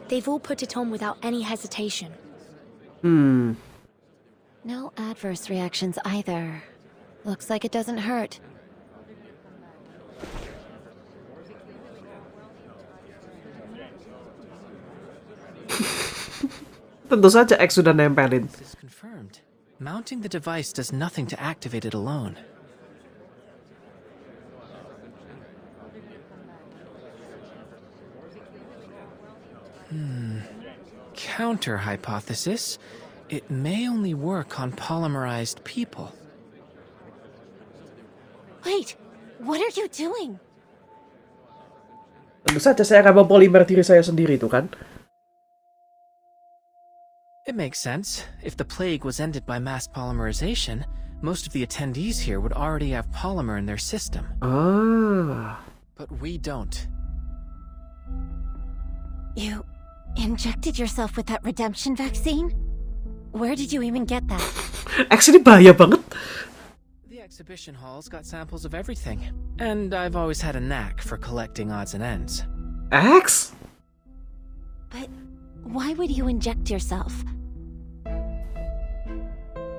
Speaker 11: They've all put it on without any hesitation.
Speaker 4: No adverse reactions either. Looks like it doesn't hurt.
Speaker 1: Tentu saja X sudah nempelin.
Speaker 9: This is confirmed. Mounting the device does nothing to activate it alone. Counter hypothesis. It may only work on polymerized people.
Speaker 4: Wait, what are you doing?
Speaker 1: Tentu saja saya akan mempolimer diri saya sendiri itu kan.
Speaker 9: It makes sense. If the plague was ended by mass polymerization, most of the attendees here would already have polymer in their system.
Speaker 1: Ah.
Speaker 9: But we don't.
Speaker 4: You injected yourself with that redemption vaccine? Where did you even get that?
Speaker 1: Actually, bahaya banget.
Speaker 9: The exhibition hall's got samples of everything, and I've always had a knack for collecting odds and ends.
Speaker 1: X?
Speaker 4: But why would you inject yourself?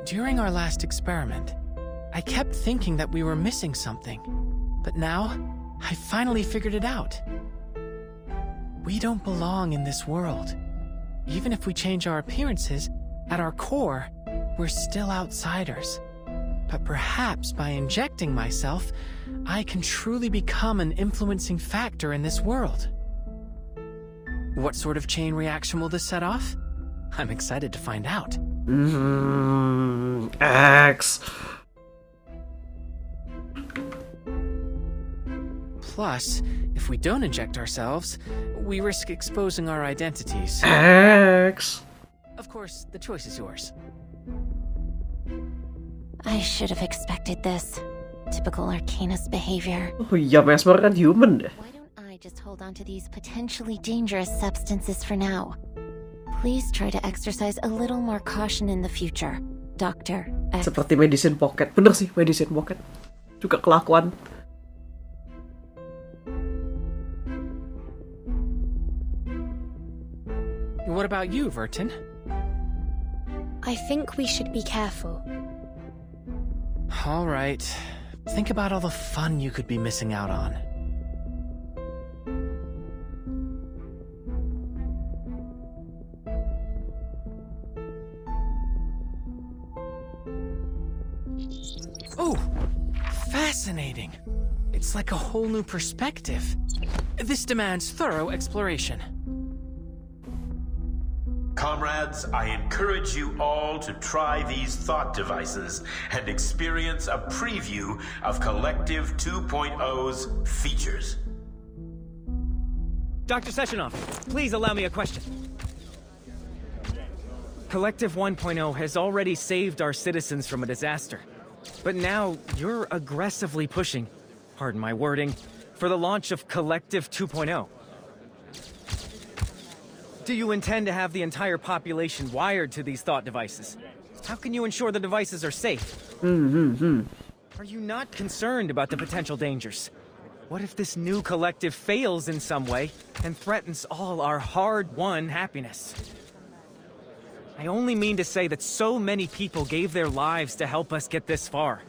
Speaker 9: During our last experiment, I kept thinking that we were missing something, but now I finally figured it out. We don't belong in this world. Even if we change our appearances, at our core, we're still outsiders. But perhaps by injecting myself, I can truly become an influencing factor in this world. What sort of chain reaction will this set off? I'm excited to find out.
Speaker 1: X.
Speaker 9: Plus, if we don't inject ourselves, we risk exposing our identities.
Speaker 1: X.
Speaker 9: Of course, the choice is yours.
Speaker 4: I should have expected this. Typical Arcanist behavior.
Speaker 1: Oh iya, Mesmer kan human deh.
Speaker 4: Why don't I just hold on to these potentially dangerous substances for now? Please try to exercise a little more caution in the future, Dr. X.
Speaker 1: Seperti medicine pocket. Bener sih, medicine pocket. Juga kelakuan.
Speaker 9: What about you, Vertin?
Speaker 11: I think we should be careful.
Speaker 9: All right. Think about all the fun you could be missing out on. Oh, fascinating. It's like a whole new perspective. This demands thorough exploration.
Speaker 19: Comrades, I encourage you all to try these thought devices and experience a preview of Collective 2.0's features.
Speaker 7: Dr. Sechenov, please allow me a question. Collective 1.0 has already saved our citizens from a disaster. But now you're aggressively pushing, pardon my wording, for the launch of Collective 2.0. Do you intend to have the entire population wired to these thought devices? How can you ensure the devices are safe? Are you not concerned about the potential dangers? What if this new collective fails in some way and threatens all our hard-won happiness? I only mean to say that so many people gave their lives to help us get this far.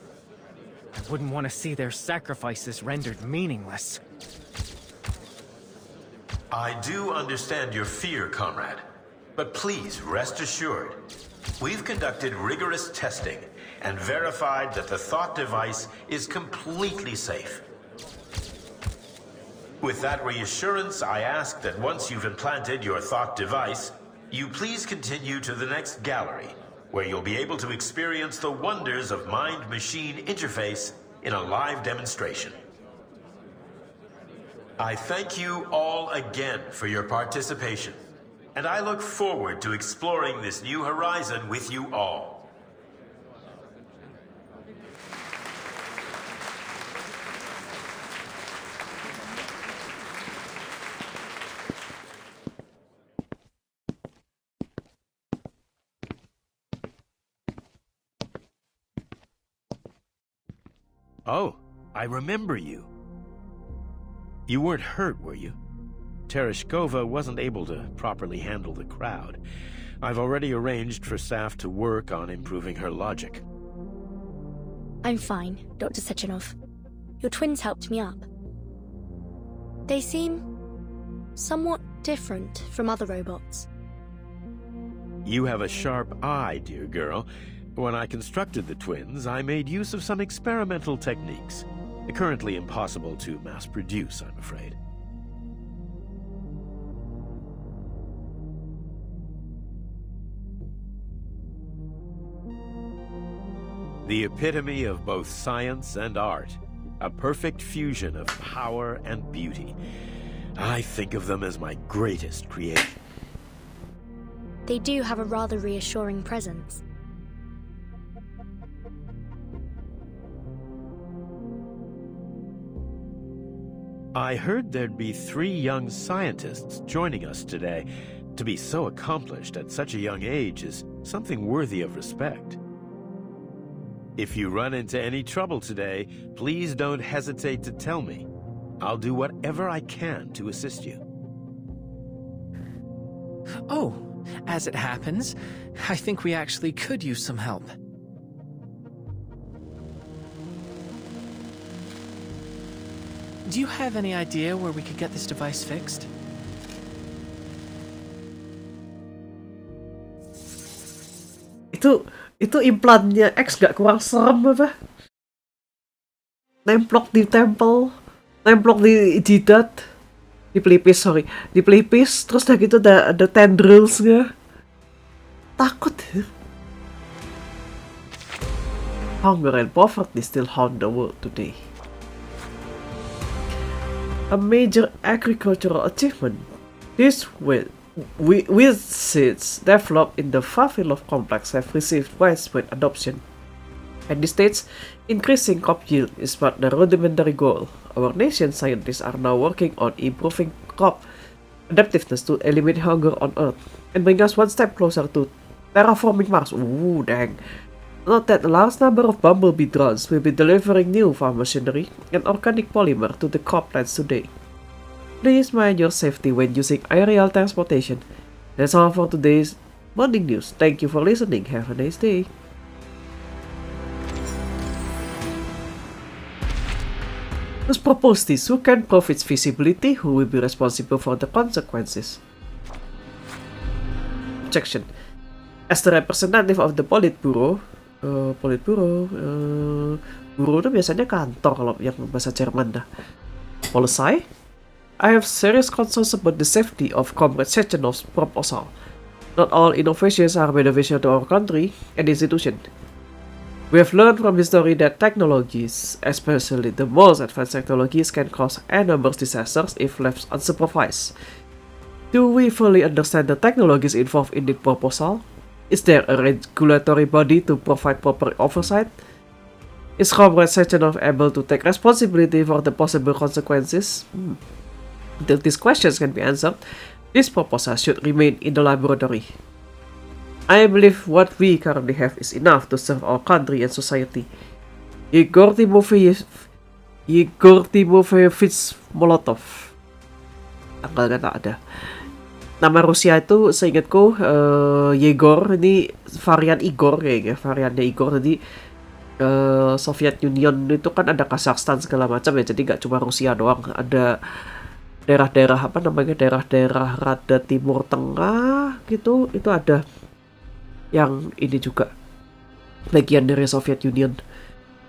Speaker 7: I wouldn't want to see their sacrifices rendered meaningless.
Speaker 19: I do understand your fear, comrade. But please rest assured, we've conducted rigorous testing and verified that the thought device is completely safe. With that reassurance, I ask that once you've implanted your thought device, you please continue to the next gallery, where you'll be able to experience the wonders of mind-machine interface in a live demonstration. I thank you all again for your participation, and I look forward to exploring this new horizon with you all.
Speaker 17: Oh, I remember you. You weren't hurt, were you? Tereshkova wasn't able to properly handle the crowd. I've already arranged for staff to work on improving her logic.
Speaker 11: I'm fine, Dr. Sechenov. Your twins helped me up. They seem somewhat different from other robots.
Speaker 17: You have a sharp eye, dear girl. When I constructed the twins, I made use of some experimental techniques. Currently impossible to mass-produce, I'm afraid. The epitome of both science and art. A perfect fusion of power and beauty. I think of them as my greatest creation.
Speaker 11: They do have a rather reassuring presence.
Speaker 17: I heard there'd be 3 young scientists joining us today. To be so accomplished at such a young age is something worthy of respect. If you run into any trouble today, please don't hesitate to tell me. I'll do whatever I can to assist you.
Speaker 9: Oh, as it happens, I think we actually could use some help. Do you have any idea where we could get this device fixed?
Speaker 1: Itu implannya X gak kurang serem apa? Nemplok di tempel, nemplok di jidat, di pelipis, terus udah gitu ada tendrils-nya. Takut ya. Hunger and poverty still haunt the world today. A major agricultural achievement. These with seeds developed in the Vavilov complex have received widespread adoption. At this stage, increasing crop yield is but the rudimentary goal. Our nation's scientists are now working on improving crop adaptiveness to eliminate hunger on Earth and bring us one step closer to terraforming Mars. Ooh, dang. Note that a large number of bumblebee drones will be delivering new farm machinery and organic polymer to the croplands today. Please mind your safety when using aerial transportation. That's all for today's morning news. Thank you for listening. Have a nice day. Who's proposed this? Who can prove its feasibility? Who will be responsible for the consequences? Objection. As the representative of the Politburo, Buro itu biasanya kantor kalau yang bahasa Jerman dah. Policy? I have serious concerns about the safety of Comrade Sechenov's proposal. Not all innovations are beneficial to our country and institution. We have learned from history that technologies, especially the most advanced technologies, can cause enormous disasters if left unsupervised. Do we fully understand the technologies involved in the proposal? Is there a regulatory body to provide proper oversight? Is Comrade Sechenov able to take responsibility for the possible consequences? Until these questions can be answered, this proposal should remain in the laboratory. I believe what we currently have is enough to serve our country and society. Igor Timofeyevich Molotov. Tanggalnya tak ada. Nama Rusia itu seingatku Yegor, ini varian Igor kayaknya, variannya Igor. Jadi Soviet Union itu kan ada Kazakhstan segala macam ya, jadi nggak cuma Rusia doang, ada daerah-daerah apa namanya, daerah-daerah rada Timur Tengah gitu, itu ada yang ini juga bagian dari Soviet Union.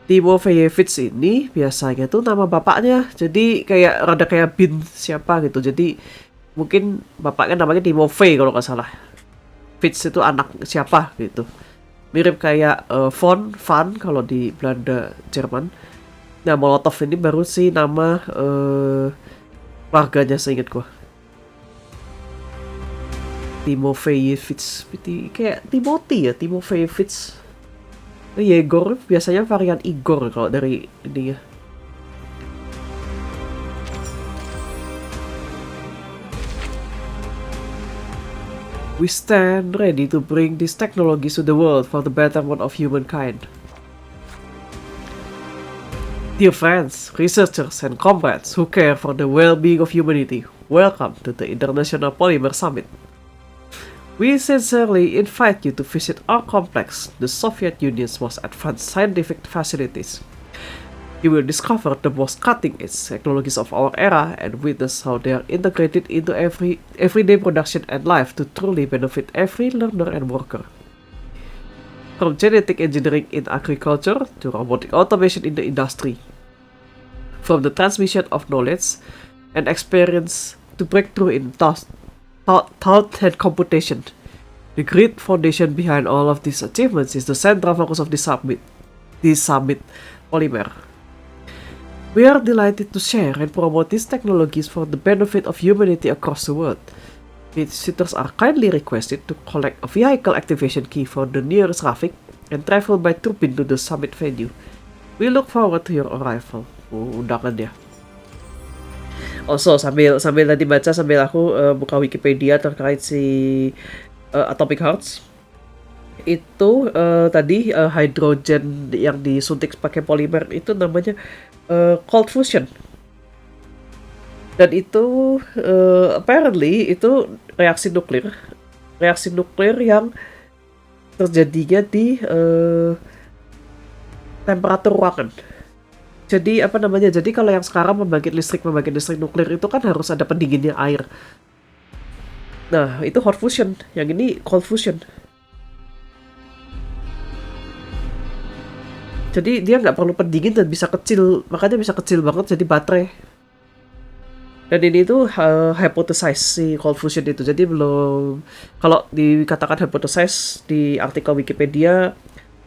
Speaker 1: Timofeyevich ini biasanya tuh nama bapaknya, jadi kayak rada kayak bin siapa gitu, jadi mungkin bapaknya namanya Timofey kalau nggak salah. Fitz itu anak siapa gitu. Mirip kayak Van kalau di Belanda Jerman. Nah, Molotov ini baru sih nama keluarganya seingat gua. Timofeyevich, kayak Timothy ya, Timofeyevich. Yegor biasanya varian Igor kalau dari ini ya. We stand ready to bring these technologies to the world for the betterment of humankind. Dear friends, researchers, and comrades who care for the well-being of humanity, welcome to the International Polymer Summit. We sincerely invite you to visit our complex, the Soviet Union's most advanced scientific facilities. You will discover the most cutting-edge technologies of our era and witness how they are integrated into everyday production and life to truly benefit every learner and worker. From genetic engineering in agriculture to robotic automation in the industry. From the transmission of knowledge and experience to breakthrough in thought and computation. The great foundation behind all of these achievements is the central focus of the summit, Polymer. We are delighted to share and promote these technologies for the benefit of humanity across the world. Visitors are kindly requested to collect a vehicle activation key for the nearest traffic and travel by turbine to the summit venue. We look forward to your arrival. Undangan ya. Also, sambil tadi baca, sambil aku buka Wikipedia terkait si Atomic Hearts. Itu tadi hidrogen yang disuntik pakai polimer itu namanya cold fusion. Dan itu apparently itu reaksi nuklir yang terjadinya di temperatur ruangan. Jadi apa namanya? Jadi kalau yang sekarang membangkit listrik nuklir itu kan harus ada pendinginnya air. Nah, itu hot fusion, yang ini cold fusion. Jadi dia nggak perlu pendingin dan bisa kecil, makanya bisa kecil banget jadi baterai. Dan ini tuh hypothesize si cold fusion itu. Jadi belum, kalau dikatakan hypothesize di artikel Wikipedia,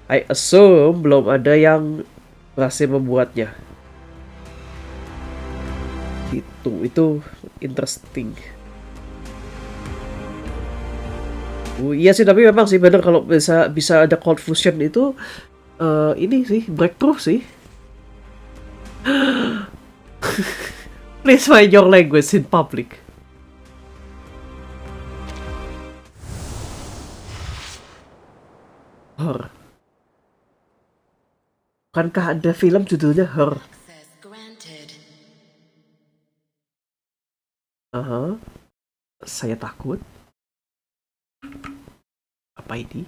Speaker 1: I assume belum ada yang berhasil membuatnya. Itu interesting. Iya sih, tapi memang sih benar kalau bisa ada cold fusion itu ini sih breakthrough sih. Please mind your language in public. Her. Bukankah ada film judulnya Her? Saya takut. Apa ini?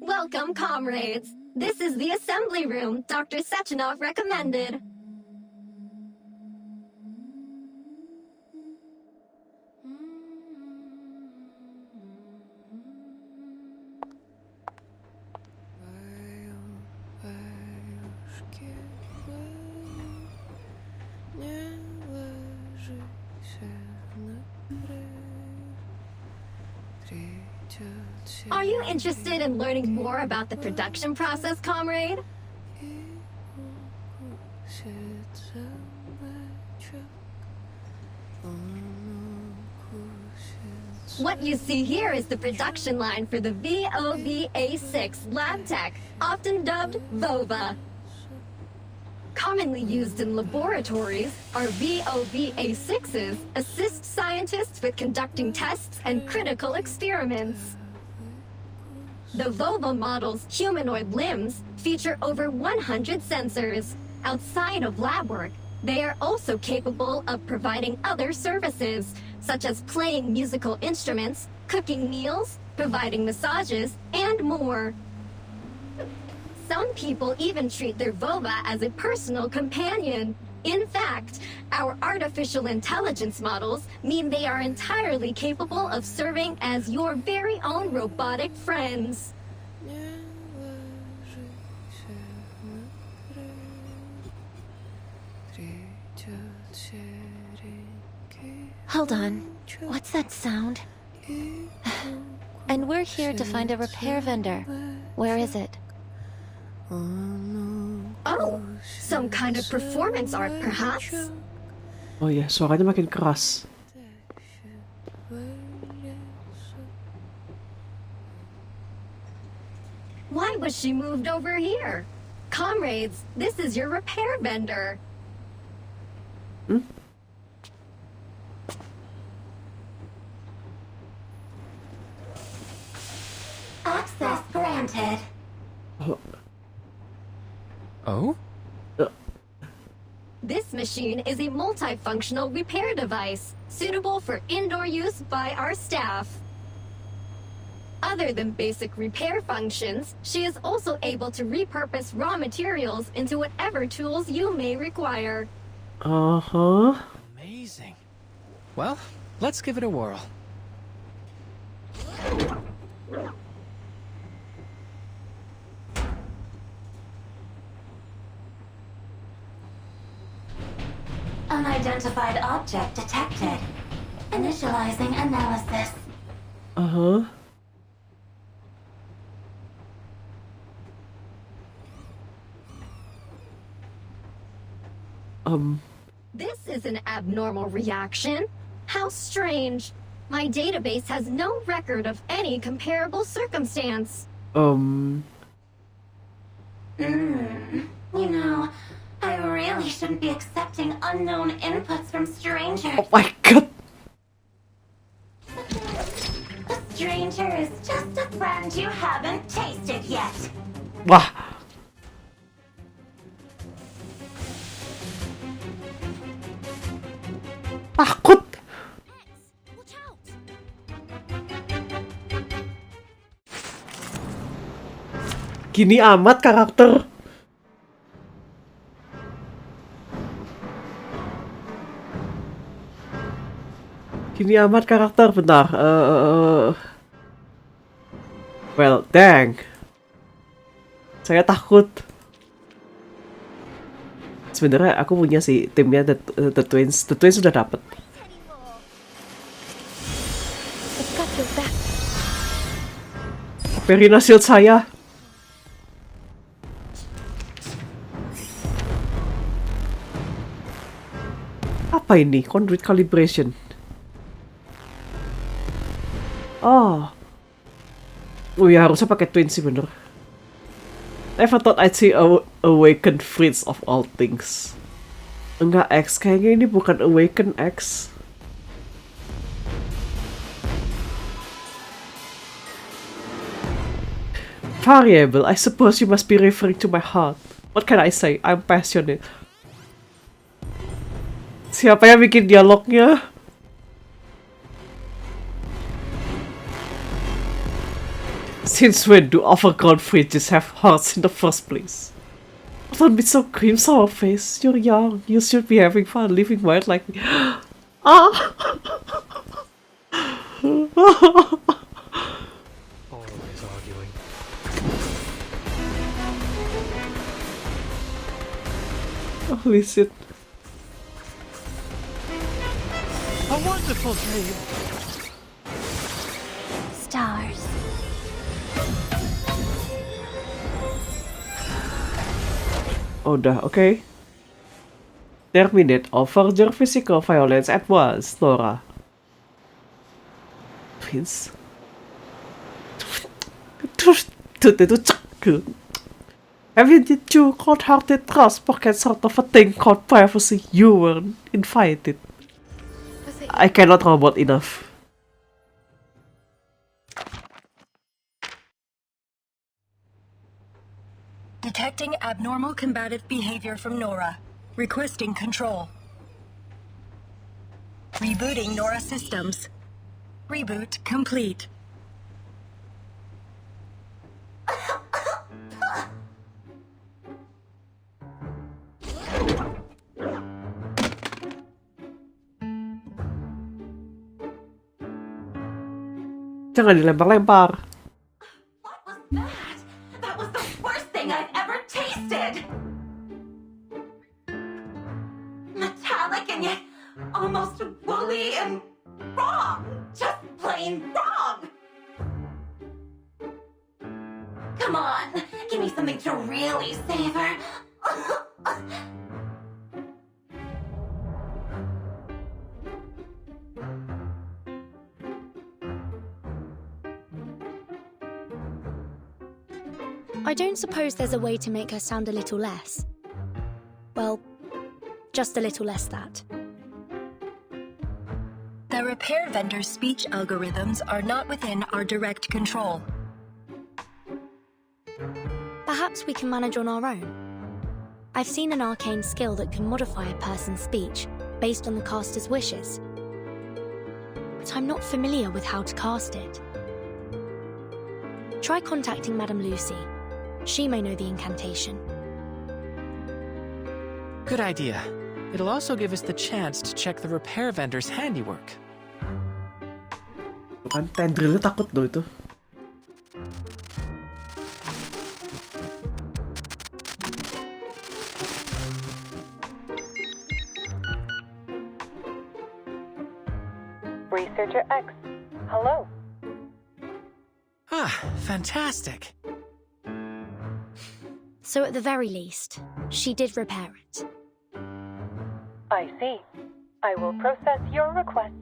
Speaker 5: Welcome, comrades. This is the assembly room Dr. Sechenov recommended. Are you interested in learning more about the production process, comrade? What you see here is the production line for the VOVA6 lab tech, often dubbed VOVA. Commonly used in laboratories, our VOVA6s assist scientists with conducting tests and critical experiments. The VOVA model's humanoid limbs feature over 100 sensors. Outside of lab work, they are also capable of providing other services, such as playing musical instruments, cooking meals, providing massages, and more. Some people even treat their VOVA as a personal companion. In fact, our artificial intelligence models mean they are entirely capable of serving as your very own robotic friends.
Speaker 4: Hold on. What's that sound? And we're here to find a repair vendor. Where is it?
Speaker 5: Oh, some kind of performance art, perhaps?
Speaker 1: Oh ya, suaranya makin keras.
Speaker 5: Why was she moved over here? Comrades, this is your repair vendor.
Speaker 20: Access granted.
Speaker 9: Oh?
Speaker 5: This machine is a multifunctional repair device, suitable for indoor use by our staff. Other than basic repair functions, she is also able to repurpose raw materials into whatever tools you may require.
Speaker 9: Amazing. Well, let's give it a whirl.
Speaker 20: Unidentified object detected. Initializing analysis.
Speaker 5: This is an abnormal reaction. How strange. My database has no record of any comparable circumstance.
Speaker 20: You know, I really shouldn't be accepting unknown inputs from strangers.
Speaker 1: Oh my god.
Speaker 20: A stranger is just a friend you haven't tasted yet.
Speaker 1: Wah. Takut. Gini amat karakter. Gini amat karakter, bentar. Well, dang. Saya takut. Sebenarnya aku punya sih timnya the Twins. The Twins sudah dapet. Perina shield saya. Apa ini? Conduit calibration. Oh ya, harusnya pakai twin sih, bener. Never thought I'd see awakened Fritz of all things. Enggak X, kayaknya ini bukan awaken X. Variable, I suppose you must be referring to my heart. What can I say? I'm passionate. Siapa yang bikin dialognya? Since when do overgrown fridges have hearts in the first place? Don't be so cream sour face. You're young. You should be having fun living wild like me. Ah!
Speaker 12: Always arguing.
Speaker 1: Holy shit.
Speaker 12: A wonderful dream.
Speaker 3: Stars.
Speaker 1: Udah, okay. Terminate all further physical violence at once, Nora. Prince. Having the two cold-hearted trust pocket sort of a thing called privacy, you weren't invited. I cannot robot enough.
Speaker 6: Detecting abnormal combative behavior from Nora. Requesting control. Rebooting Nora systems. Reboot complete.
Speaker 1: Jangan dilempar-lempar.
Speaker 20: That was the worst thing I've ever tasted! Metallic and yet almost woolly and wrong! Just plain wrong! Come on, give me something to really savor.
Speaker 11: I don't suppose there's a way to make her sound a little less. Well, just a little less that.
Speaker 6: The repair vendor's speech algorithms are not within our direct control.
Speaker 11: Perhaps we can manage on our own. I've seen an arcane skill that can modify a person's speech based on the caster's wishes. But I'm not familiar with how to cast it. Try contacting Madame Lucy. She may know the incantation.
Speaker 9: Good idea. It'll also give us the chance to check the repair vendor's handiwork.
Speaker 1: Kan tendrilnya takut loh itu.
Speaker 21: Researcher X, hello.
Speaker 9: Ah, fantastic.
Speaker 11: So at the very least, she did repair it.
Speaker 21: I see. I will process your request.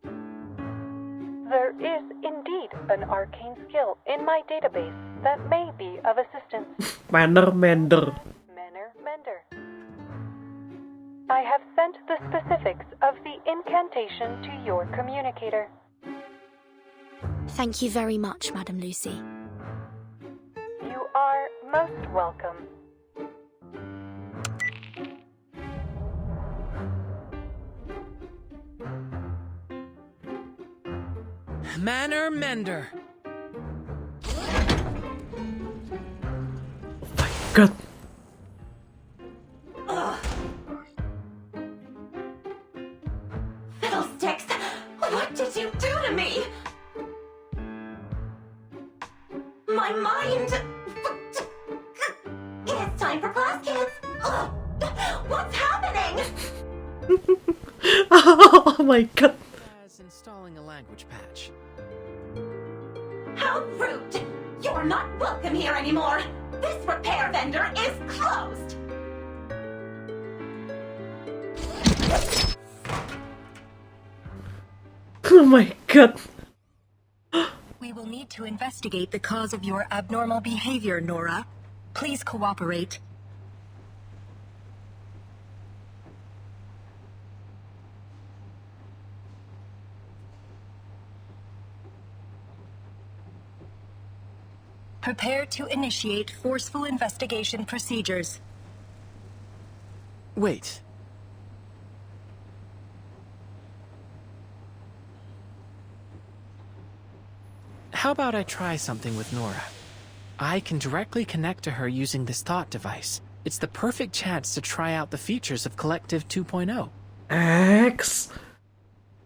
Speaker 21: There is indeed an arcane skill in my database that may be of assistance.
Speaker 1: Manner Mender.
Speaker 21: Manner Mender. I have sent the specifics of the incantation to your communicator.
Speaker 11: Thank you very much, Madam Lucy.
Speaker 21: You are most welcome.
Speaker 9: Manner Mender.
Speaker 1: God.
Speaker 20: Fiddlesticks! What did you do to me? My mind... It's time for class, kids! Ugh. What's happening?
Speaker 1: Oh my god.
Speaker 9: As installing a language patch.
Speaker 20: How rude! You're not welcome here anymore! This repair vendor is closed!
Speaker 1: Oh my god.
Speaker 6: We will need to investigate the cause of your abnormal behavior, Nora. Please cooperate. Prepare to initiate forceful investigation procedures.
Speaker 9: Wait. How about I try something with Nora? I can directly connect to her using this thought device. It's the perfect chance to try out the features of Collective 2.0.
Speaker 1: X.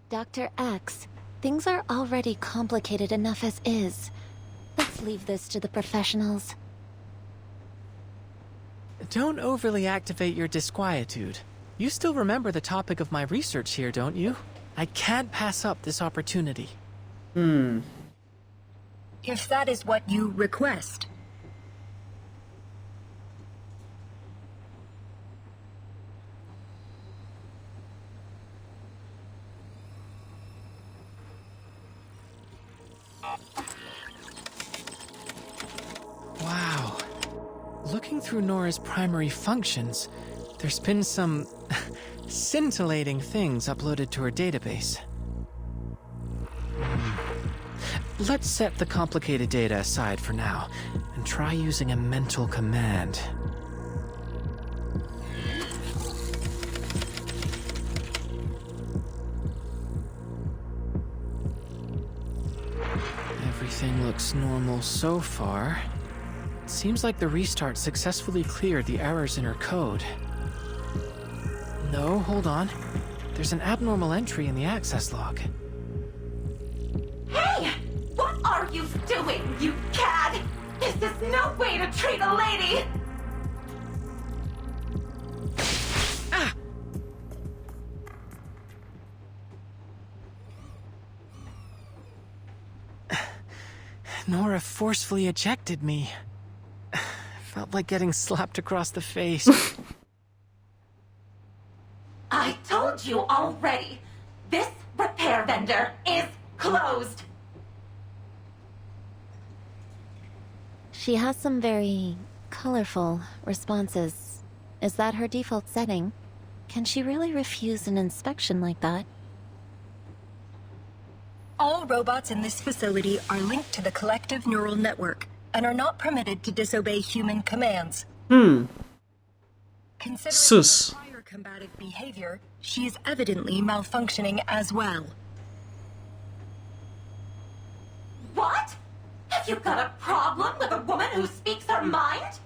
Speaker 4: Dr. X, things are already complicated enough as is. Let's leave this to the professionals.
Speaker 9: Don't overly activate your disquietude. You still remember the topic of my research here, don't you? I can't pass up this opportunity.
Speaker 6: If that is what you request.
Speaker 9: Wow. Looking through Nora's primary functions, there's been some scintillating things uploaded to her database. Let's set the complicated data aside for now, and try using a mental command. Everything looks normal so far. It seems like the restart successfully cleared the errors in her code. No, hold on. There's an abnormal entry in the access log.
Speaker 20: Hey! What are you doing, you cad? This is no way to treat a lady!
Speaker 9: Ah! Nora forcefully ejected me. Felt like getting slapped across the face.
Speaker 20: I told you already. This repair vendor is closed.
Speaker 4: She has some very colorful responses. Is that her default setting? Can she really refuse an inspection like that?
Speaker 6: All robots in this facility are linked to the collective neural network and are not permitted to disobey human commands. Considering
Speaker 1: Sus.
Speaker 6: her prior combative behavior, she is evidently malfunctioning as well.
Speaker 20: What? Have you got a problem with a woman who speaks her mind?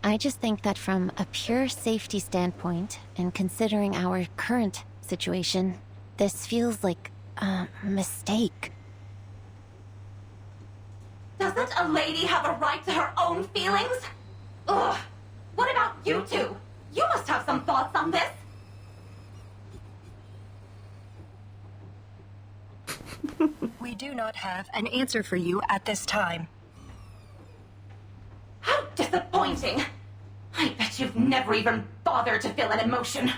Speaker 4: I just think that from a pure safety standpoint, and considering our current situation, this feels like a mistake.
Speaker 20: Doesn't a lady have a right to her own feelings? Ugh. What about you two? You must have some thoughts on this.
Speaker 6: We do not have an answer for you at this time.
Speaker 20: How disappointing! I bet you've never even bothered to feel an emotion.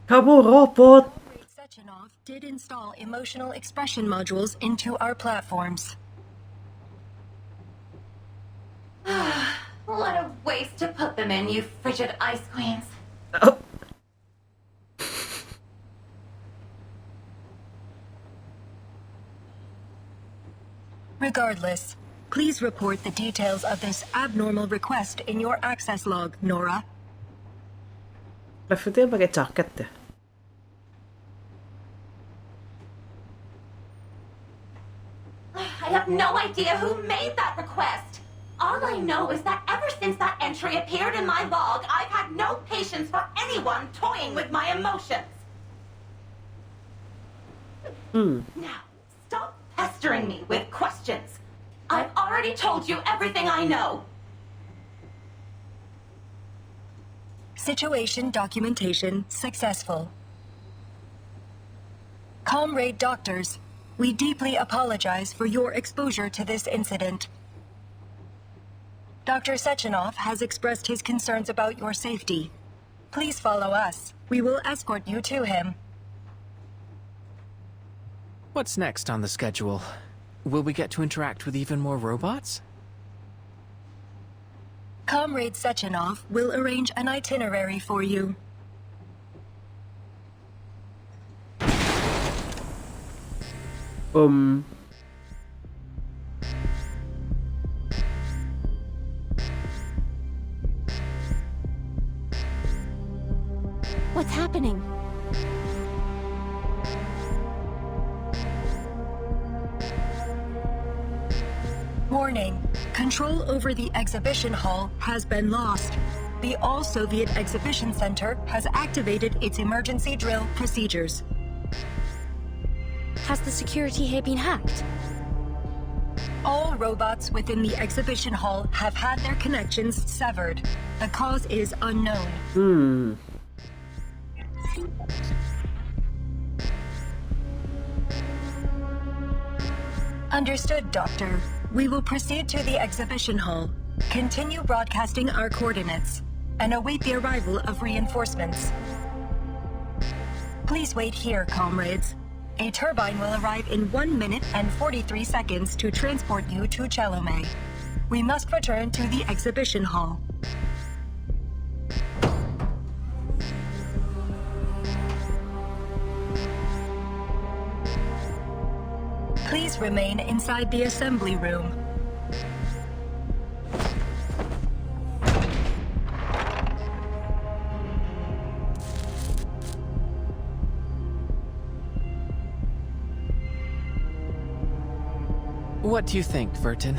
Speaker 1: Kamu robot.
Speaker 6: Sechenov did install emotional expression modules into our platforms.
Speaker 20: What a waste to put them in, you frigid ice queens.
Speaker 6: Regardless, please report the details of this abnormal request in your access log, Nora.
Speaker 1: Levelnya pakai jaket ya.
Speaker 20: I have no idea who made that request. All I know is that ever since that entry appeared in my log, I've had no patience for anyone toying with my emotions. Now, stop pestering me with questions. I've already told you everything I know.
Speaker 6: Situation documentation successful. Comrade doctors, we deeply apologize for your exposure to this incident. Dr. Sechenov has expressed his concerns about your safety. Please follow us. We will escort you to him.
Speaker 9: What's next on the schedule? Will we get to interact with even more robots?
Speaker 6: Comrade Sechenov will arrange an itinerary for you.
Speaker 3: What's happening?
Speaker 6: Warning. Control over the exhibition hall has been lost. The All-Soviet Exhibition Center has activated its emergency drill procedures.
Speaker 3: Has the security here been hacked?
Speaker 6: All robots within the exhibition hall have had their connections severed. The cause is unknown. Understood, Doctor. We will proceed to the exhibition hall, continue broadcasting our coordinates, and await the arrival of reinforcements. Please wait here, comrades. A turbine will arrive in 1 minute and 43 seconds to transport you to Chelome. We must return to the exhibition hall. Please remain inside the assembly room.
Speaker 9: What do you think, Vertin?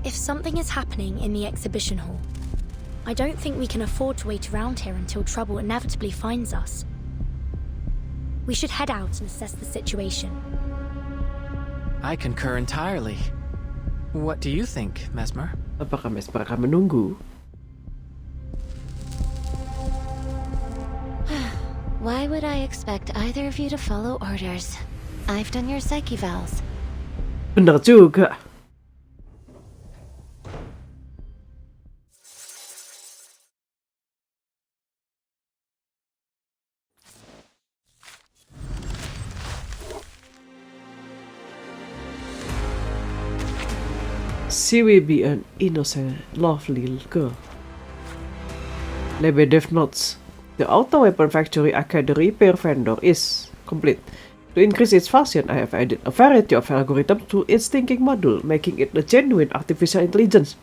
Speaker 11: If something is happening in the exhibition hall, I don't think we can afford to wait around here until trouble inevitably finds us. We should head out and assess the situation.
Speaker 9: I concur entirely. What do you think, Mesmer?
Speaker 1: Apakah Mesmer akan menunggu?
Speaker 4: Why would I expect either of you to follow orders? I've done your psyche vals.
Speaker 1: Bener juga. She will be an innocent, lovely girl. Lebedev notes. The auto weapon factory arcade repair vendor is complete. To increase its function, I have added a variety of algorithms to its thinking module, making it a genuine artificial intelligence.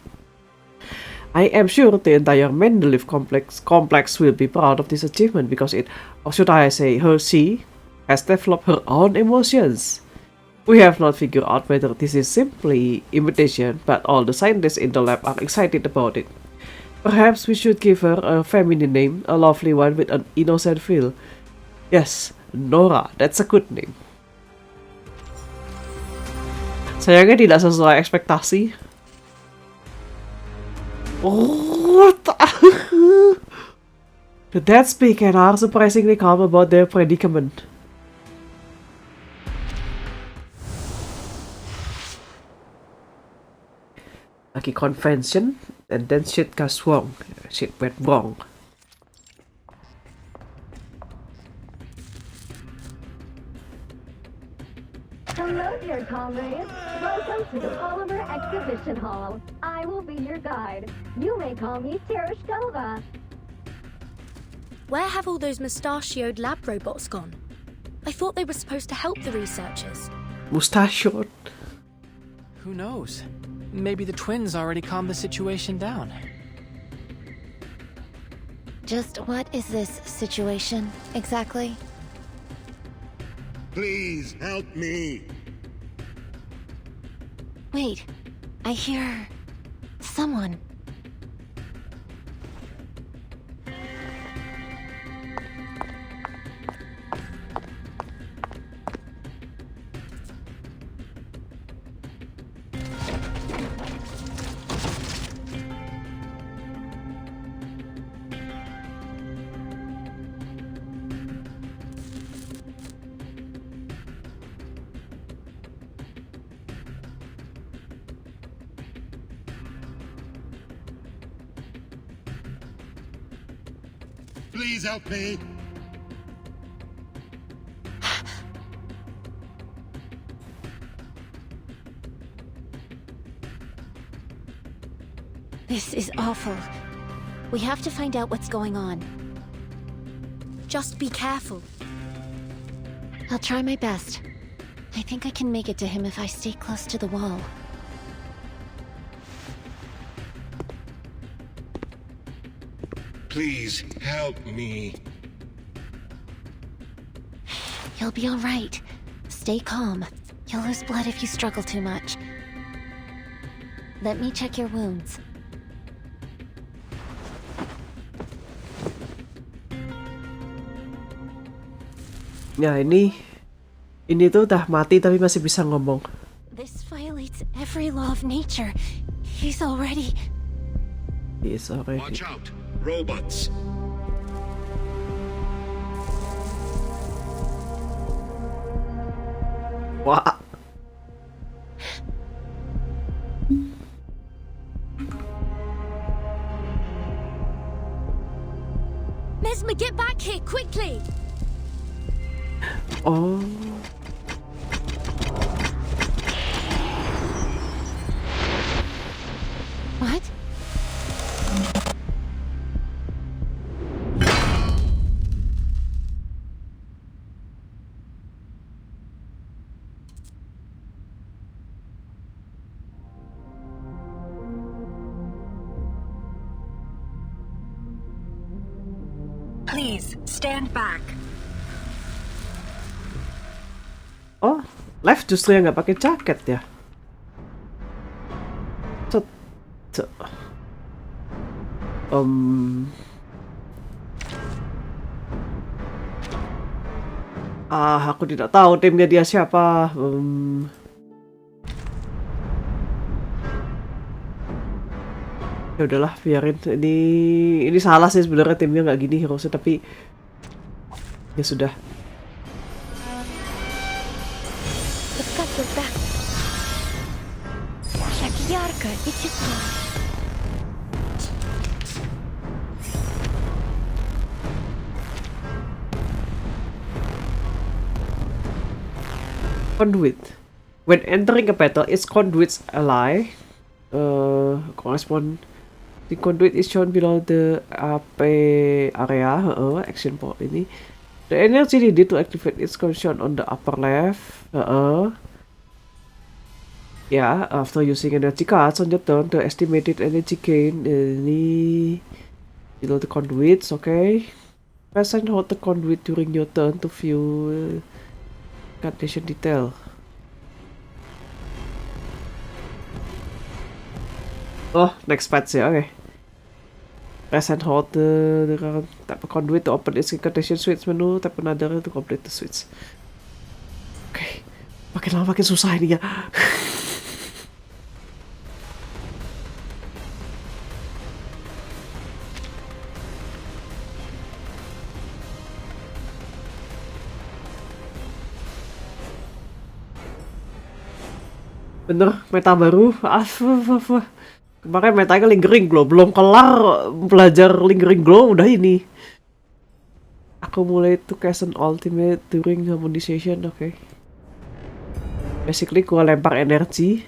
Speaker 1: I am sure the entire Mendeleev complex will be proud of this achievement because it, or should I say she, has developed her own emotions. We have not figured out whether this is simply imitation, but all the scientists in the lab are excited about it. Perhaps we should give her a feminine name, a lovely one with an innocent feel. Yes, Nora, that's a good name. Sayangnya tidak sesuai ekspektasi. The dead speak and are surprisingly calm about their predicament. Lagi convention, and then shit goes wrong. Shit went wrong.
Speaker 5: Hello, dear comrades. Welcome to the Polymer Exhibition Hall. I will be your guide. You may call me Tereshkova.
Speaker 11: Where have all those mustachioed lab robots gone? I thought they were supposed to help the researchers.
Speaker 1: Mustachioed?
Speaker 9: Who knows? Maybe the twins already calmed the situation down.
Speaker 4: Just what is this situation, exactly?
Speaker 15: Please help me.
Speaker 4: Wait, I hear... someone.
Speaker 15: Please help me.
Speaker 4: This is awful. We have to find out what's going on.
Speaker 11: Just be careful.
Speaker 4: I'll try my best. I think I can make it to him if I stay close to the wall.
Speaker 15: Please help me.
Speaker 4: You'll be all right. Stay calm. You'll lose blood if you struggle too much. Let me check your wounds.
Speaker 1: Ya ini tuh udah mati tapi masih bisa ngomong.
Speaker 4: This violates every law of nature. He's already...
Speaker 15: Watch out, robots.
Speaker 1: Wah.
Speaker 11: Mesmer, get back here, quickly!
Speaker 1: Oh.
Speaker 4: What?
Speaker 6: Please, stand back.
Speaker 1: Oh, Lev justru yang nggak pakai jaket ya. Aku tidak tahu timnya dia siapa. Ya udahlah, biarin. Ini salah sih sebenarnya, timnya nggak gini harusnya, tapi ya sudah. Conduit. When entering a battle, its conduit's ally correspond. The conduit is shown below the AP area. Action port ini. The energy needed to activate its condition on the upper left. Yeah, after using energy cards on your turn, the estimated energy gain ini below the conduits. Okay. Press and hold the conduit during your turn to view condition detail. Oh, next patch ya, oke. Press and hold the tap a conduit to open its condition switch menu, tap another to complete the switch. Oke, makin lama makin susah ini ya. Bener, meta baru. Kemarin metanya lingering glow, belum kelar belajar lingering glow udah ini. Accumulate to cast an ultimate during harmonization, oke. Basically gua lempar energi.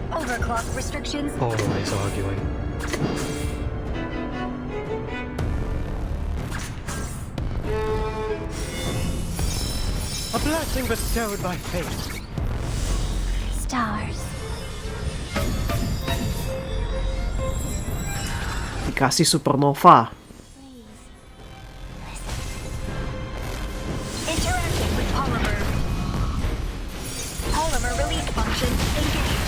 Speaker 6: Overclock restrictions.
Speaker 18: Always arguing. A blessing bestowed by fate.
Speaker 3: Stars.
Speaker 1: Dikasih supernova.
Speaker 6: Interacting with polymer. Polymer release function engaged.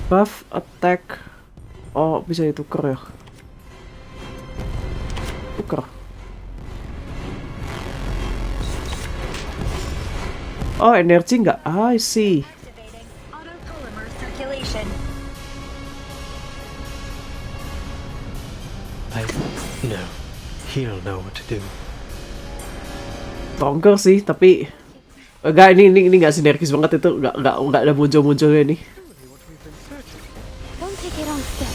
Speaker 1: Buff attack. Oh, bisa ditukar ya. Tukar. Oh, energi nggak? I see.
Speaker 6: Autopolymer circulation.
Speaker 18: No. He'll know what to do.
Speaker 1: Stronger sih, tapi enggak, ini nggak sinergis banget, itu nggak ada muncul-munculnya nih.
Speaker 3: Don't take it on step.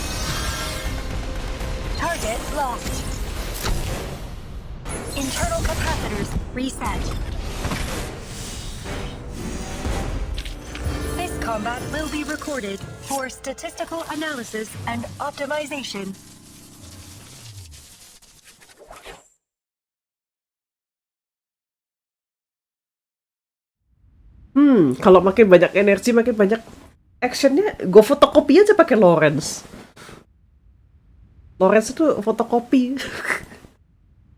Speaker 6: Target lost. Internal capacitors reset. This combat will be recorded for statistical analysis and optimization.
Speaker 1: Kalau makin banyak energi, makin banyak actionnya, gue fotokopi aja pakai Lawrence. Lawrence itu fotokopi.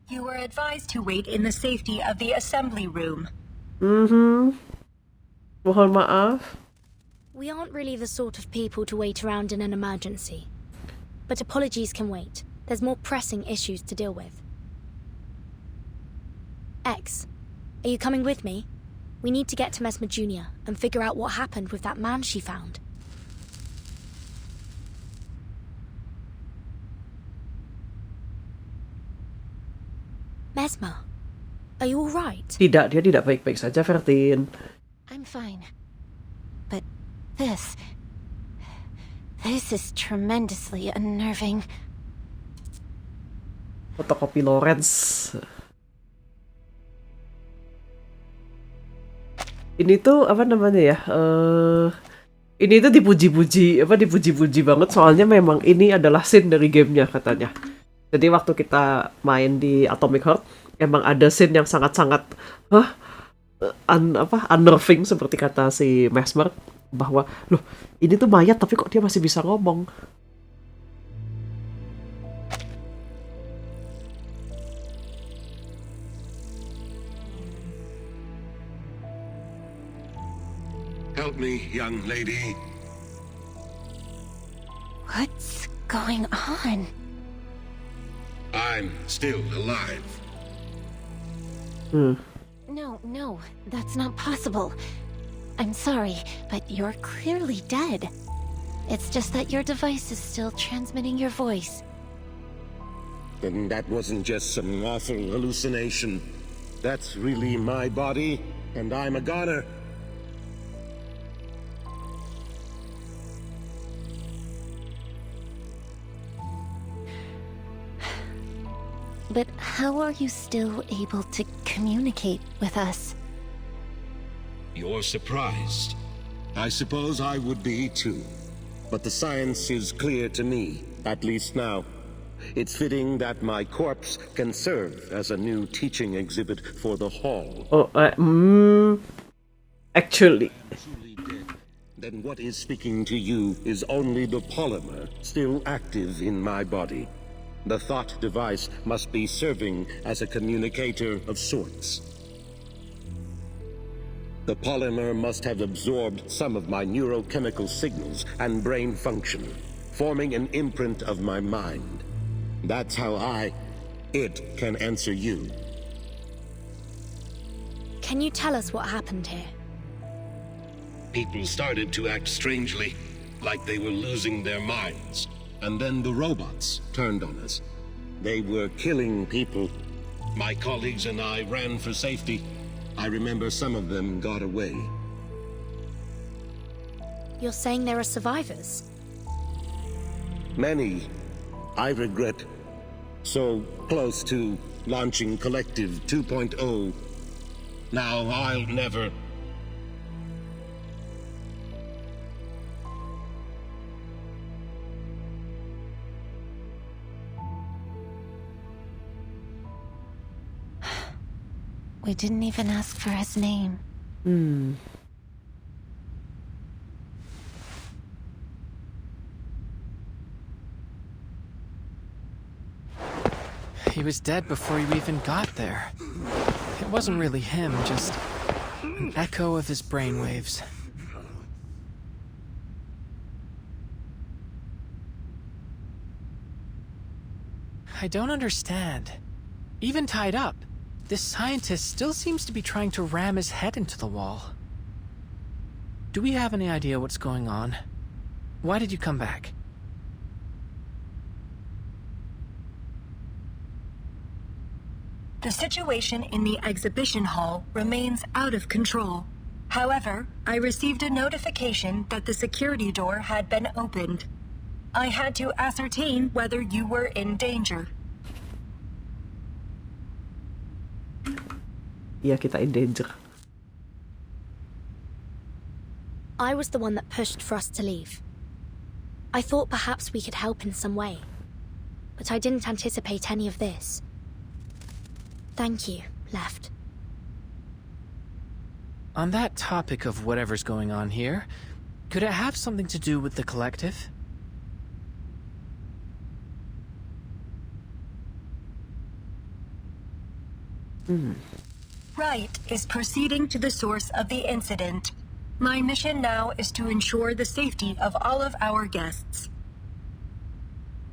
Speaker 6: You were advised to wait in the safety of the assembly room.
Speaker 1: Mohon maaf.
Speaker 11: We aren't really the sort of people to wait around in an emergency. But apologies can wait. There's more pressing issues to deal with. X, are you coming with me? We need to get to Mesmer Jr. and figure out what happened with that man she found. Mesmer, are you alright?
Speaker 1: Tidak, dia tidak baik-baik saja, Vertin.
Speaker 4: I'm fine. But this is tremendously unnerving.
Speaker 1: Fotokopi Lawrence. Ini tuh apa namanya ya? Ini tuh dipuji-puji banget, soalnya memang ini adalah scene dari gamenya katanya. Jadi waktu kita main di Atomic Heart, emang ada scene yang sangat-sangat unnerving seperti kata si Mesmer, bahwa loh ini tuh mayat tapi kok dia masih bisa ngomong.
Speaker 2: Help me, young lady.
Speaker 4: What's going on?
Speaker 2: I'm still alive.
Speaker 4: No, that's not possible. I'm sorry, but you're clearly dead. It's just that your device is still transmitting your voice.
Speaker 2: Then that wasn't just some awful hallucination. That's really my body, and I'm a goner.
Speaker 4: But how are you still able to communicate with us?
Speaker 2: You're surprised. I suppose I would be too. But the science is clear to me, at least now. It's fitting that my corpse can serve as a new teaching exhibit for the hall.
Speaker 1: Actually.
Speaker 2: Then what is speaking to you is only the polymer still active in my body. The thought device must be serving as a communicator of sorts. The polymer must have absorbed some of my neurochemical signals and brain function, forming an imprint of my mind. That's how it can answer you.
Speaker 11: Can you tell us what happened here?
Speaker 2: People started to act strangely, like they were losing their minds. and then the robots turned on us. They were killing people. My colleagues and I ran for safety. I remember some of them got away.
Speaker 11: You're saying there are survivors?
Speaker 2: Many. I regret. So close to launching Collective 2.0. Now I'll never...
Speaker 4: We didn't even ask for his name.
Speaker 9: He was dead before you even got there. It wasn't really him, just an echo of his brainwaves. I don't understand. Even tied up, this scientist still seems to be trying to ram his head into the wall. Do we have any idea what's going on? Why did you come back?
Speaker 6: The situation in the exhibition hall remains out of control. However, I received a notification that the security door had been opened. I had to ascertain whether you were in danger.
Speaker 1: Iya, kita in danger.
Speaker 11: I was the one that pushed for us to leave. I thought perhaps we could help in some way, but I didn't anticipate any of this. Thank you, Left.
Speaker 9: On that topic of whatever's going on here, could it have something to do with the collective?
Speaker 6: Wright is proceeding to the source of the incident. My mission now is to ensure the safety of all of our guests.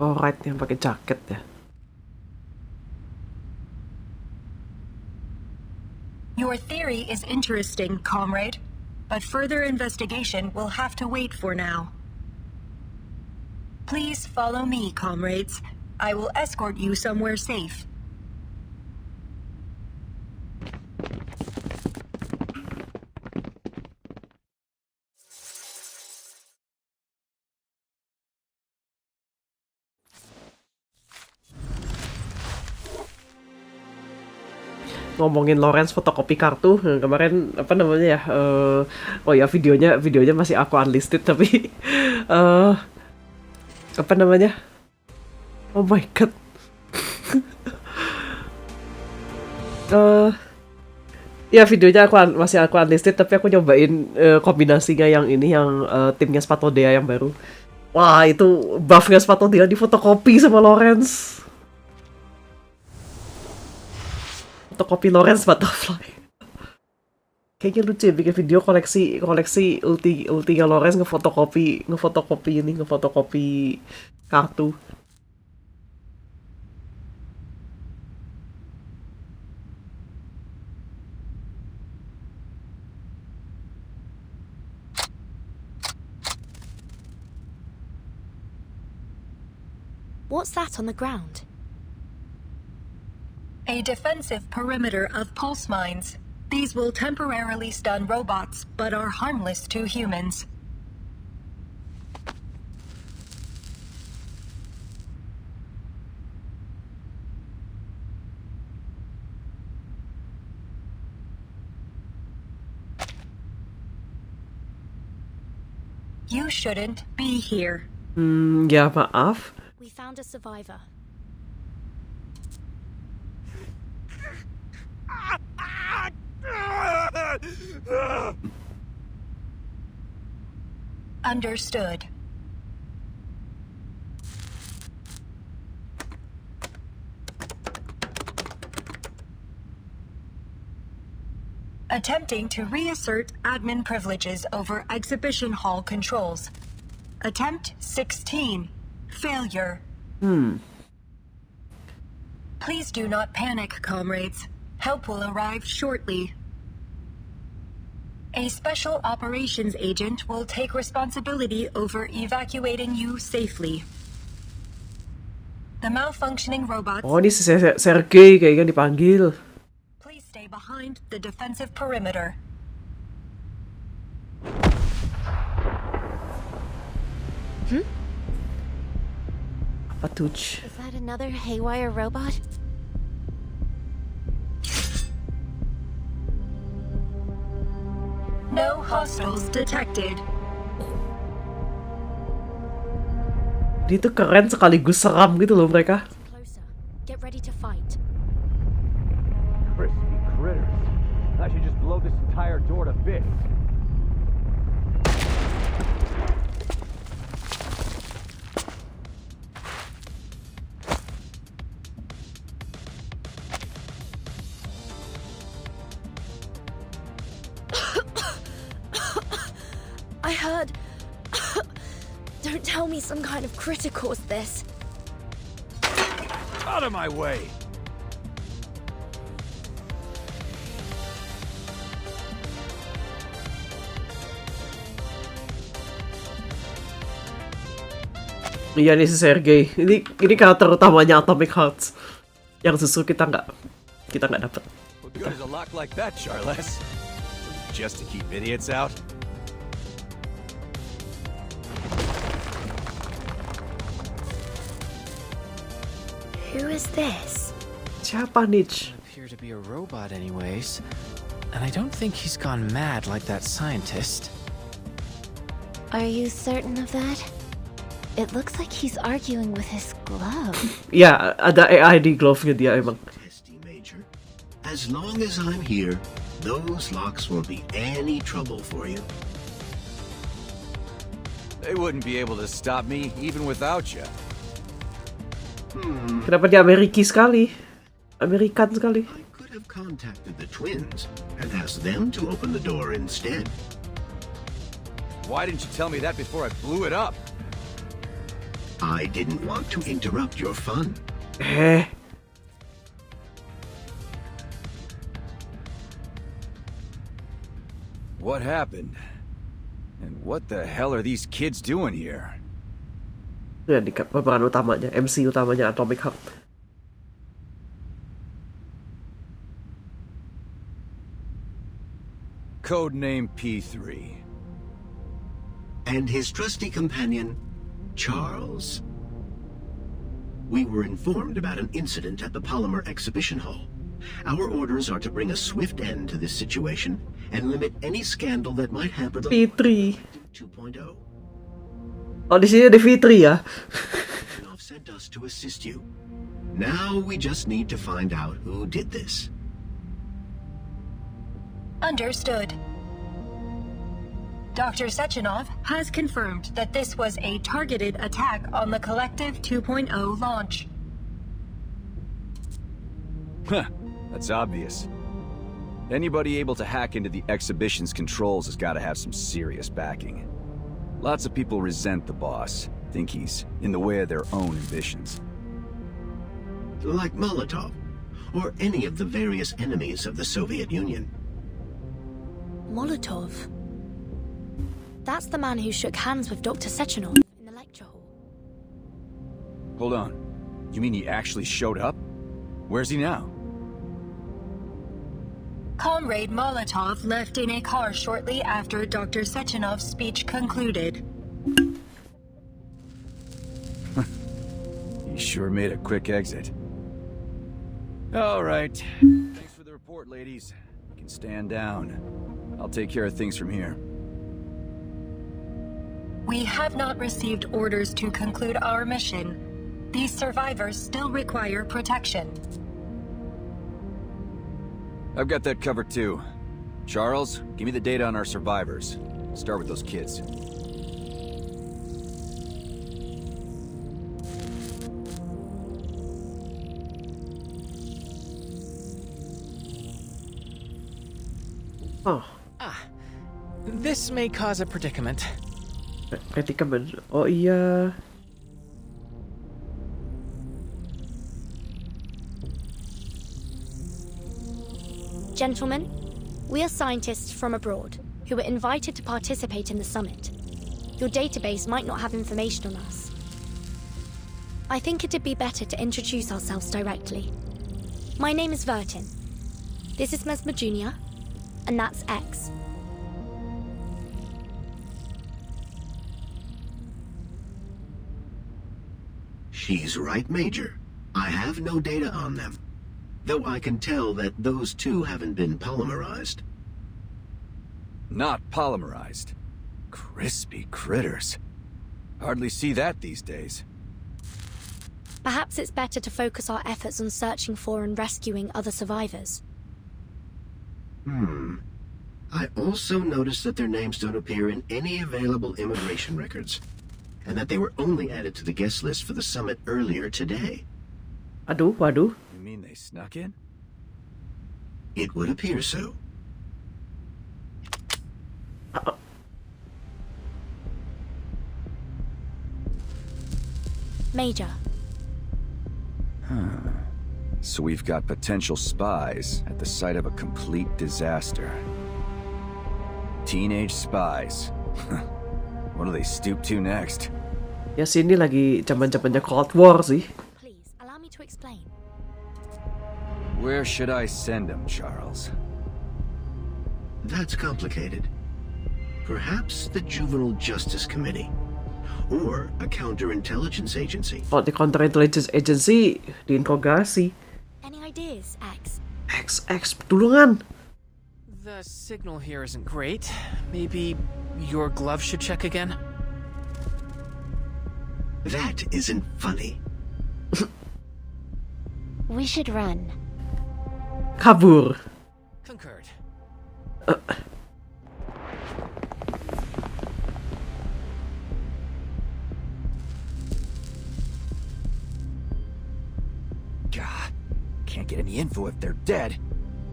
Speaker 1: Oh, Wright yang pakai jaket ya.
Speaker 6: Your theory is interesting, comrade, but further investigation will have to wait for now. Please follow me, comrades. I will escort you somewhere safe.
Speaker 1: Ngomongin Lawrence fotokopi kartu kemarin apa namanya ya oh ya videonya masih aku unlisted tapi apa namanya oh my god ya videonya masih aku unlisted tapi aku nyobain kombinasinya yang ini yang timnya Spatodea yang baru. Wah, itu buffnya Spatodea di fotokopi sama Lawrence. Fotokopi Lawrence Butterfly. Kayaknya lucu ya bikin video koleksi ultinya Lawrence ngefotokopi kartu.
Speaker 11: What's that on the ground?
Speaker 6: A defensive perimeter of pulse mines. These will temporarily stun robots, but are harmless to humans. You shouldn't be here.
Speaker 1: Ya maaf.
Speaker 11: We found a survivor.
Speaker 6: Understood. Attempting to reassert admin privileges over exhibition hall controls. Attempt 16. Failure. Please do not panic, comrades. Help will arrive shortly. A special operations agent will take responsibility over evacuating you safely. The malfunctioning robots.
Speaker 1: Oh, ini si Sergei kayaknya dipanggil.
Speaker 6: Please stay behind the defensive perimeter.
Speaker 1: Apa tuh?
Speaker 4: Is that another haywire robot?
Speaker 6: No hostiles detected.
Speaker 1: Dia tuh keren sekaligus seram gitu loh mereka.
Speaker 11: Closer. Get ready to fight.
Speaker 8: Crispy critters. I should just blow this entire door to bits.
Speaker 11: I heard. Don't tell me some kind of critter caused this.
Speaker 8: Out of my way!
Speaker 1: Iya nih si Sergei. Ini karakter utamanya Atomic Hearts. Yang justru kita nggak dapet.
Speaker 8: What good is a lock like that, Charles? Just to keep idiots out?
Speaker 11: Who is this?
Speaker 1: Siapa nih?
Speaker 9: Appear to be a robot anyways. And I don't think he's gone mad like that scientist.
Speaker 4: Are you certain of that? It looks like he's arguing with his glove.
Speaker 1: Ya, ada AI di glove-nya dia emang.
Speaker 2: Major, as long as I'm here, those locks won't be any trouble for you.
Speaker 8: They wouldn't be able to stop me even without you.
Speaker 1: Kenapa dia Ameriki sekali? Amerikan sekali.
Speaker 2: I could have contacted the twins and asked them to open the door instead.
Speaker 8: Why didn't you tell me that before I blew it up?
Speaker 2: I didn't want to interrupt your fun.
Speaker 8: What happened? And what the hell are these kids doing here?
Speaker 1: Ya, di pemeran utamanya, MC utamanya Atomic Heart.
Speaker 8: Codename P3.
Speaker 2: And his trusty companion, Charles. We were informed about an incident at the Polymer Exhibition Hall. Our orders are to bring a swift end to this situation and limit any scandal that might hamper the
Speaker 1: P3.
Speaker 2: 2.0.
Speaker 1: Oh, di sini ada Fitri ya.
Speaker 2: Sent us to assist you. Now we just need to find out who did this.
Speaker 6: Understood. Dr. Sechenov has confirmed that this was a targeted attack on the Collective 2.0 launch.
Speaker 8: Huh, that's obvious. Anybody able to hack into the exhibition's controls has got to have some serious backing. Lots of people resent the boss, think he's in the way of their own ambitions.
Speaker 2: Like Molotov, or any of the various enemies of the Soviet Union.
Speaker 11: Molotov? That's the man who shook hands with Dr. Sechenov in the lecture hall.
Speaker 8: Hold on. You mean he actually showed up? Where's he now?
Speaker 6: Comrade Molotov left in a car shortly after Dr. Sechenov's speech concluded.
Speaker 8: He sure made a quick exit. All right. Thanks for the report, ladies. You can stand down. I'll take care of things from here.
Speaker 6: We have not received orders to conclude our mission. These survivors still require protection.
Speaker 8: I've got that covered too. Charles, give me the data on our survivors. Start with those kids.
Speaker 1: Oh.
Speaker 9: This may cause a predicament.
Speaker 1: Predicament. Oh iya.
Speaker 11: Gentlemen, we are scientists from abroad who were invited to participate in the summit. Your database might not have information on us. I think it'd be better to introduce ourselves directly. My name is Vertin. This is Mesmer Jr., and that's X.
Speaker 10: She's right, Major. I have no data on them, though I can tell that those two haven't been polymerized.
Speaker 8: Not polymerized. Crispy critters. Hardly see that these days.
Speaker 11: Perhaps it's better to focus our efforts on searching for and rescuing other survivors.
Speaker 10: I also noticed that their names don't appear in any available immigration records, and that they were only added to the guest list for the summit earlier today.
Speaker 1: Aduh, waduh.
Speaker 8: You mean they snuck in?
Speaker 10: It would appear so.
Speaker 11: Major.
Speaker 8: So we've got potential spies at the site of a complete disaster. Teenage spies. What do they stoop to next?
Speaker 1: Ya sini lagi zaman-zamannya Cold War sih.
Speaker 11: Please, allow me to explain.
Speaker 8: Where should I send them, Charles?
Speaker 10: That's complicated. Perhaps the Juvenile Justice Committee, or a counterintelligence agency.
Speaker 1: Kalau di counterintelligence agency diinterogasi.
Speaker 11: Any ideas, X?
Speaker 1: X, tulungan.
Speaker 9: The signal here isn't great. Maybe your glove should check again?
Speaker 10: That isn't funny.
Speaker 3: We should run.
Speaker 1: Kabur.
Speaker 9: Concurred.
Speaker 8: God, can't get any info if they're dead.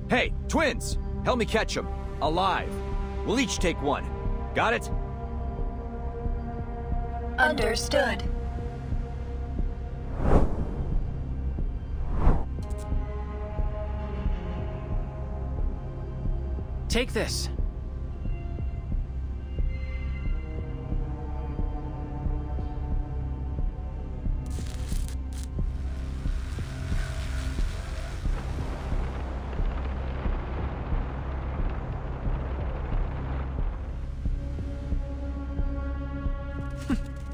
Speaker 8: Hey, twins! Help me catch them. Alive. We'll each take one. Got it?
Speaker 6: Understood.
Speaker 9: Take this.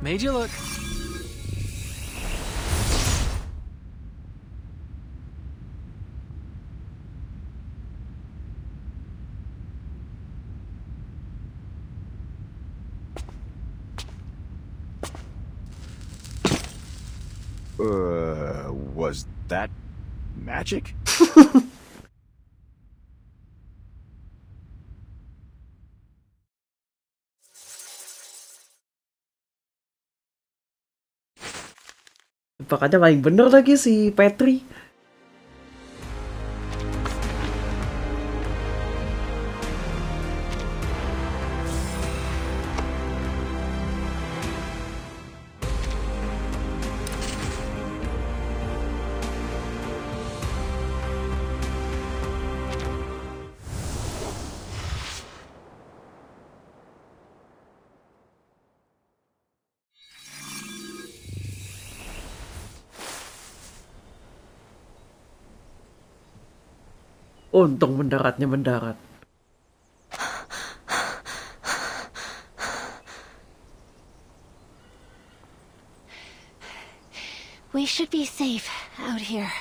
Speaker 9: Made you look.
Speaker 8: Was that magic?
Speaker 1: Bakatnya paling bener lagi si Petri. Untung mendaratnya mendarat.
Speaker 4: We should be safe out here.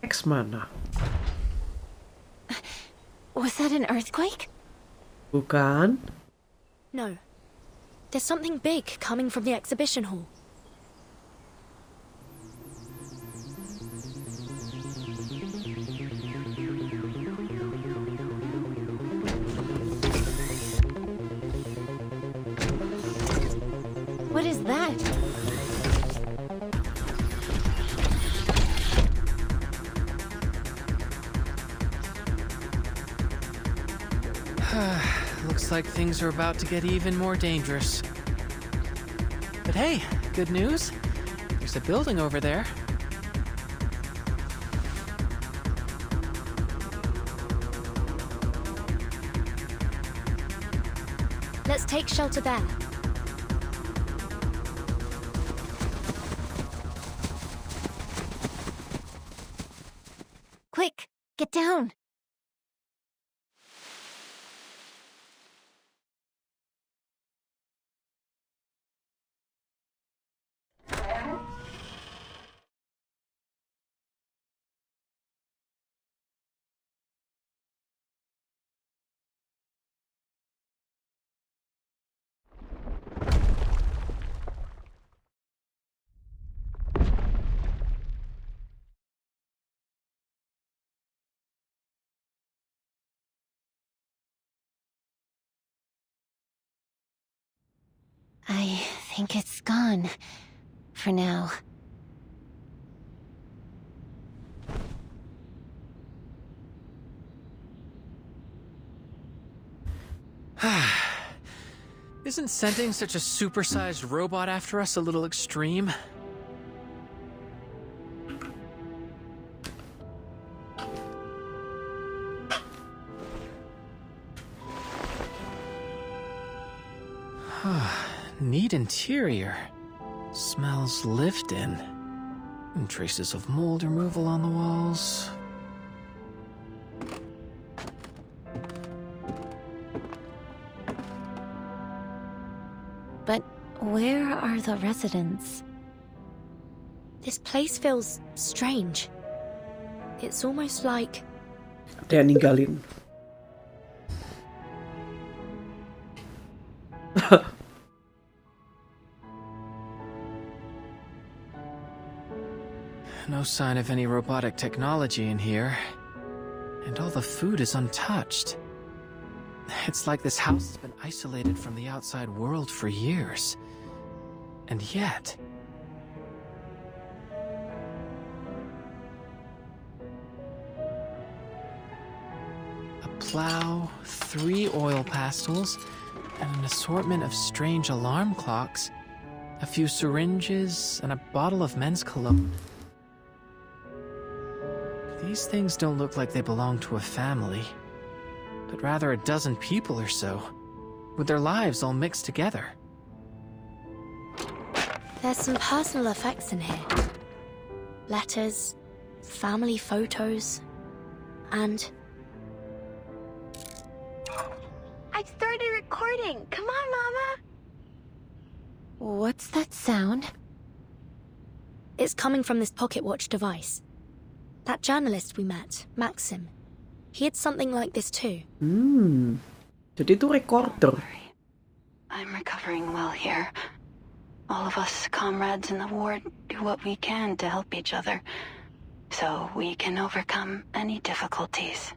Speaker 1: X mana?
Speaker 4: Was that an earthquake?
Speaker 1: Bukan.
Speaker 11: No. There's something big coming from the exhibition hall.
Speaker 4: What is that?
Speaker 9: Looks like things are about to get even more dangerous. But hey, good news. There's a building over there.
Speaker 11: Let's take shelter there.
Speaker 4: Quick, get down! I think it's gone. For now.
Speaker 9: Isn't sending such a supersized robot after us a little extreme? Neat interior. Smells lived in. And traces of mold removal on the walls.
Speaker 4: But where are the residents?
Speaker 11: This place feels strange. It's almost like...
Speaker 1: Ada yang ninggalin.
Speaker 9: No sign of any robotic technology in here. And all the food is untouched. It's like this house has been isolated from the outside world for years. And yet... a plow, 3 oil pastels, and an assortment of strange alarm clocks, a few syringes, and a bottle of men's cologne. These things don't look like they belong to a family, but rather a dozen people or so, with their lives all mixed together.
Speaker 11: There's some personal effects in here. Letters, family photos, and...
Speaker 3: I've started recording. Come on, Mama.
Speaker 4: What's that sound?
Speaker 11: It's coming from this pocket watch device. That journalist we met, Maxim, he had something like this too.
Speaker 1: Jadi itu recorder.
Speaker 14: I'm recovering well here. All of us comrades in the ward do what we can to help each other, so we can overcome any difficulties.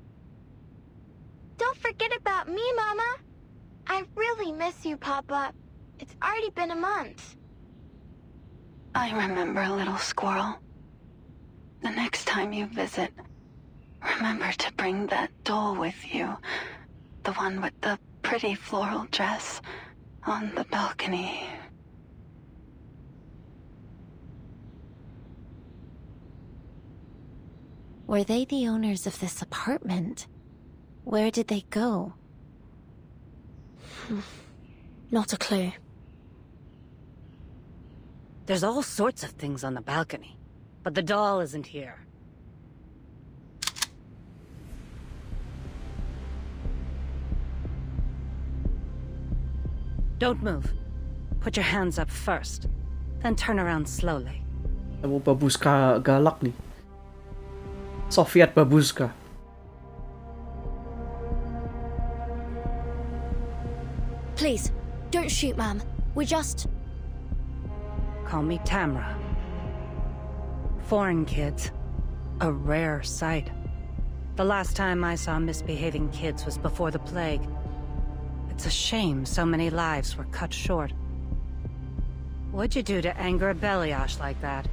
Speaker 3: Don't forget about me, Mama. I really miss you, Papa. It's already been a month.
Speaker 14: I remember, little squirrel. The next time you visit, remember to bring that doll with you. The one with the pretty floral dress on the balcony.
Speaker 4: Were they the owners of this apartment? Where did they go?
Speaker 11: Not a clue.
Speaker 22: There's all sorts of things on the balcony, but the doll isn't here. Don't move. Put your hands up first, then turn around slowly.
Speaker 1: Mau babuska galak nih. Soviet babuska.
Speaker 11: Please, don't shoot, ma'am. We just...
Speaker 22: Call me Tamra. Foreign kids. A rare sight. The last time I saw misbehaving kids was before the plague. It's a shame so many lives were cut short. What'd you do to anger a Beliash like that?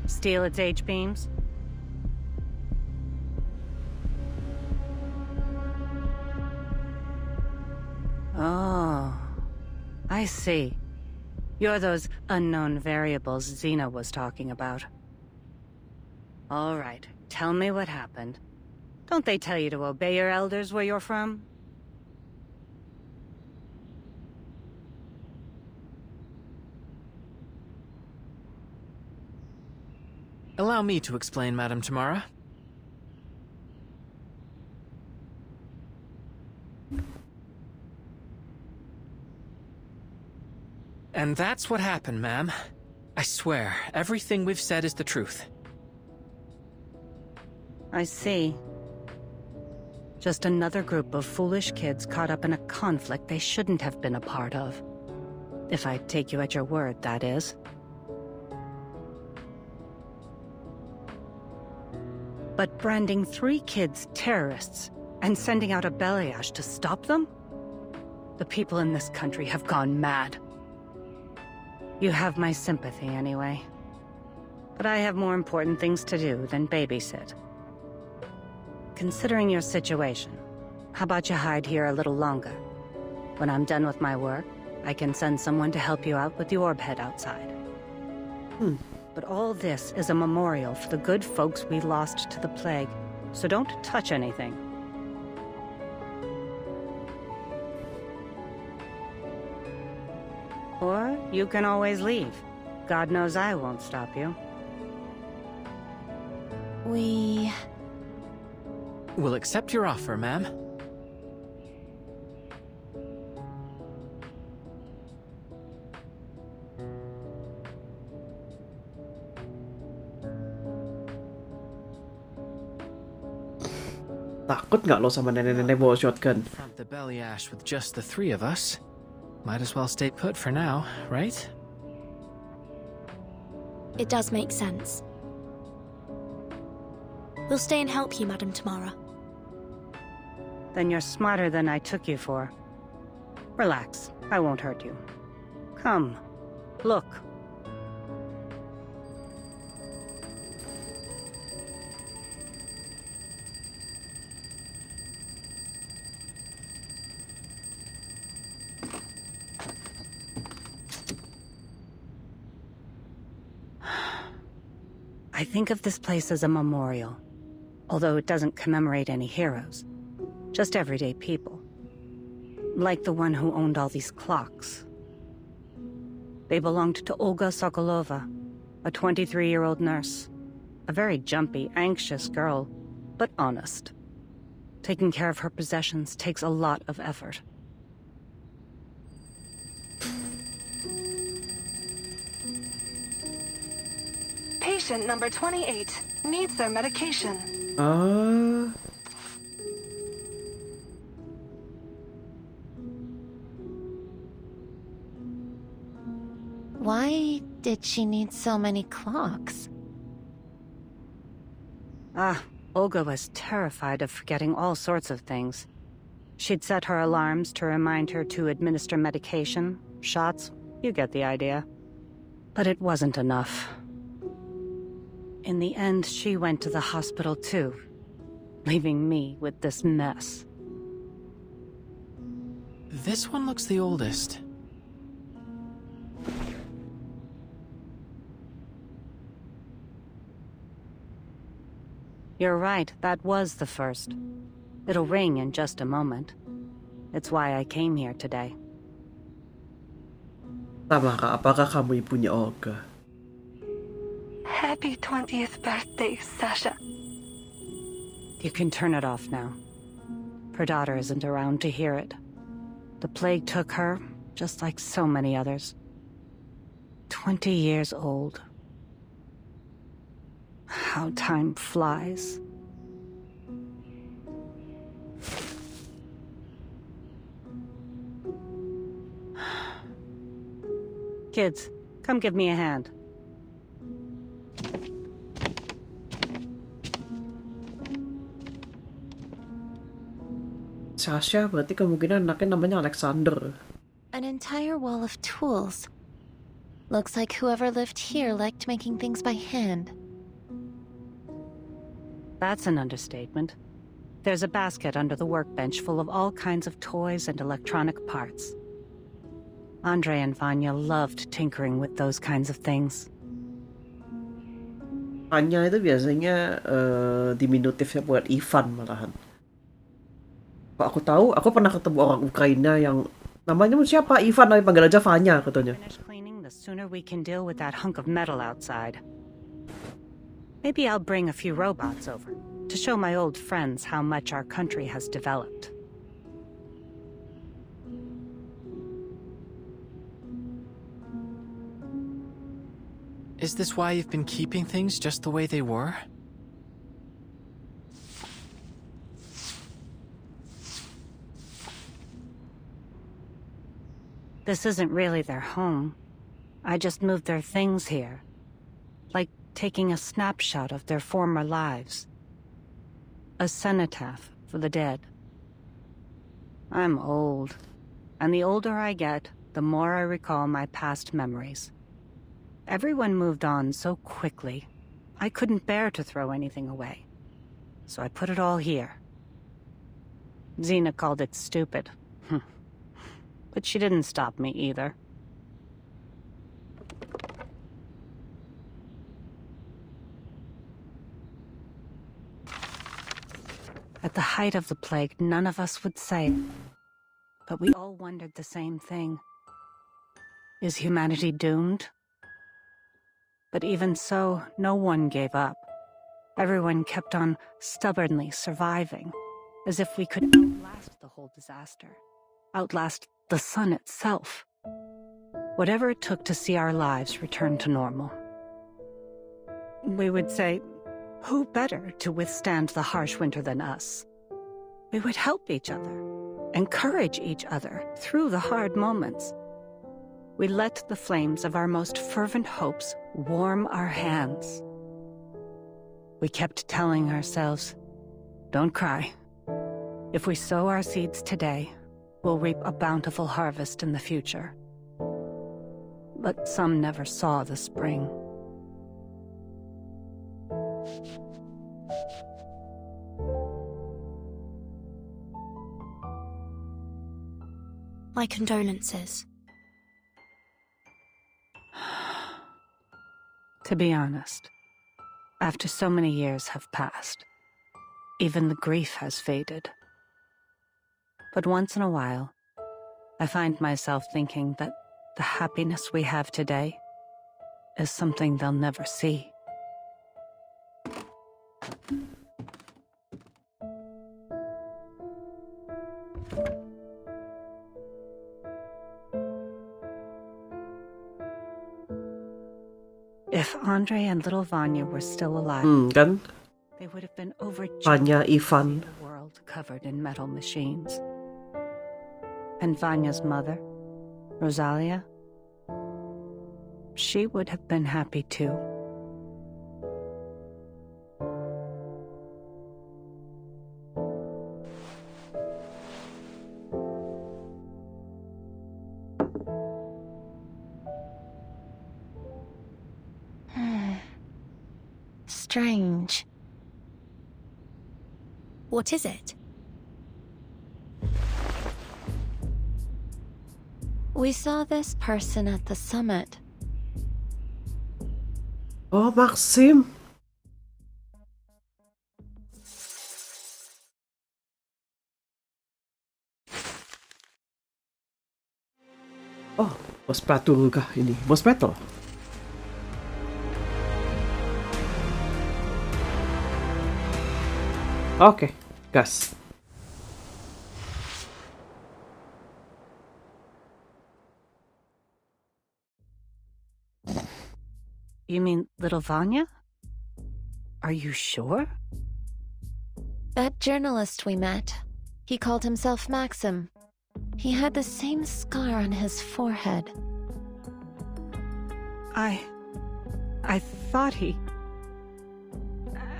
Speaker 22: Steal its H-beams? Oh, I see. You're those unknown variables Xena was talking about. All right, tell me what happened. Don't they tell you to obey your elders where you're from?
Speaker 9: Allow me to explain, Madam Tamara. And that's what happened, ma'am. I swear, everything we've said is the truth.
Speaker 22: I see. Just another group of foolish kids caught up in a conflict they shouldn't have been a part of. If I take you at your word, that is. But branding 3 kids terrorists and sending out a balayage to stop them? The people in this country have gone mad. You have my sympathy anyway. But I have more important things to do than babysit. Considering your situation, how about you hide here a little longer? When I'm done with my work, I can send someone to help you out with the orb head outside. But all this is a memorial for the good folks we lost to the plague, so don't touch anything. Or you can always leave. God knows I won't stop you.
Speaker 9: We'll accept your offer, ma'am.
Speaker 1: Takut nggak lo sama nenek-nenek bawa shotgun?
Speaker 9: Front the belly ash with just the 3 of us. Might as well stay put for now, right?
Speaker 11: It does make sense. We'll stay and help you, Madam Tamara.
Speaker 22: Then you're smarter than I took you for. Relax, I won't hurt you. Come, look. I think of this place as a memorial, although it doesn't commemorate any heroes, just everyday people. Like the one who owned all these clocks. They belonged to Olga Sokolova, a 23-year-old nurse. A very jumpy, anxious girl, but honest. Taking care of her possessions takes a lot of effort.
Speaker 6: Patient number 28 needs their medication.
Speaker 4: Why did she need so many clocks?
Speaker 22: Olga was terrified of forgetting all sorts of things. She'd set her alarms to remind her to administer medication, shots, you get the idea. But it wasn't enough. In the end, she went to the hospital too, leaving me with this mess.
Speaker 9: This one looks the oldest.
Speaker 22: You're right, that was the first. It'll ring in just a moment. It's why I came here today.
Speaker 1: Tamara, apakah kamu ibunya Olga?
Speaker 6: Happy 20th birthday, Sasha.
Speaker 22: You can turn it off now. Her daughter isn't around to hear it. The plague took her, just like so many others. 20 years old. How time flies. Kids, come give me a hand.
Speaker 1: Sasha berarti kemungkinan anaknya namanya Alexander.
Speaker 4: An entire wall of tools. Looks like whoever lived here liked making things by hand.
Speaker 22: That's an understatement. There's a basket under the workbench full of all kinds of toys and electronic parts. Andre and Vanya loved tinkering with those kinds of things.
Speaker 1: Vanya itu biasanya diminutifnya buat Ivan malahan. Pak aku tahu, aku pernah ketemu orang Ukraina yang namanya siapa? Ivan, tapi panggil aja Vanya katanya.
Speaker 22: Finish cleaning, the sooner we can deal with that hunk of metal outside. Maybe I'll bring a few robots over to show my old friends how much our country has developed.
Speaker 9: Is this why you've been keeping things just the way they were?
Speaker 22: This isn't really their home. I just moved their things here. Like taking a snapshot of their former lives. A cenotaph for the dead. I'm old, and the older I get, the more I recall my past memories. Everyone moved on so quickly, I couldn't bear to throw anything away. So I put it all here. Xena called it stupid. But she didn't stop me either. At the height of the plague, none of us would say it. But we all wondered the same thing. Is humanity doomed? But even so, no one gave up. Everyone kept on stubbornly surviving, as if we could outlast the whole disaster. Outlast the sun itself. Whatever it took to see our lives return to normal. We would say, who better to withstand the harsh winter than us? We would help each other, encourage each other through the hard moments. We let the flames of our most fervent hopes warm our hands. We kept telling ourselves, don't cry. If we sow our seeds today, we'll reap a bountiful harvest in the future. But some never saw the spring.
Speaker 11: My condolences.
Speaker 22: To be honest, after so many years have passed, even the grief has faded. But once in a while, I find myself thinking that the happiness we have today is something they'll never see. If Andre and little Vanya were still alive,
Speaker 1: Kan?
Speaker 22: they would have been overjoyed
Speaker 1: Vanya,
Speaker 22: to see
Speaker 1: Ivan.
Speaker 22: the world covered in metal machines. And Vanya's mother, Rosalia, she would have been happy too.
Speaker 4: Strange.
Speaker 11: What is it?
Speaker 4: We saw this person at the summit.
Speaker 1: Oh, Maxim. Oh, bos Pratul kah ini? Bos Battle? Oke, gas.
Speaker 22: You mean little Vanya? Are you sure?
Speaker 4: That journalist we met, he called himself Maxim. He had the same scar on his forehead.
Speaker 22: I thought he...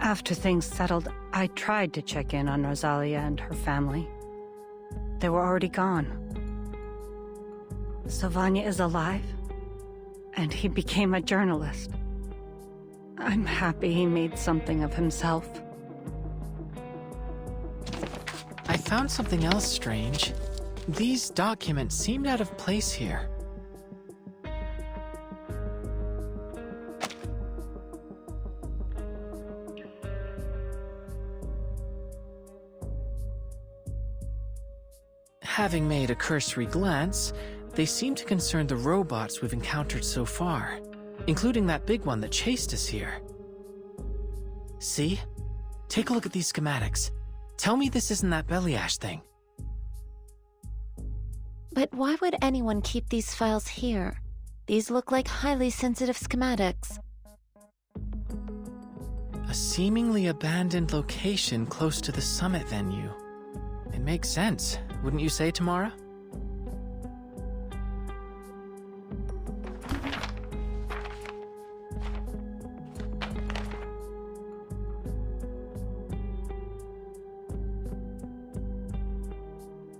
Speaker 22: After things settled, I tried to check in on Rosalia and her family. They were already gone. So Vanya is alive, and he became a journalist. I'm happy he made something of himself.
Speaker 9: I found something else strange. These documents seemed out of place here. Having made a cursory glance, they seem to concern the robots we've encountered so far, including that big one that chased us here. See? Take a look at these schematics. Tell me this isn't that belly ash thing.
Speaker 4: But why would anyone keep these files here? These look like highly sensitive schematics.
Speaker 9: A seemingly abandoned location close to the summit venue. It makes sense, wouldn't you say, Tamara?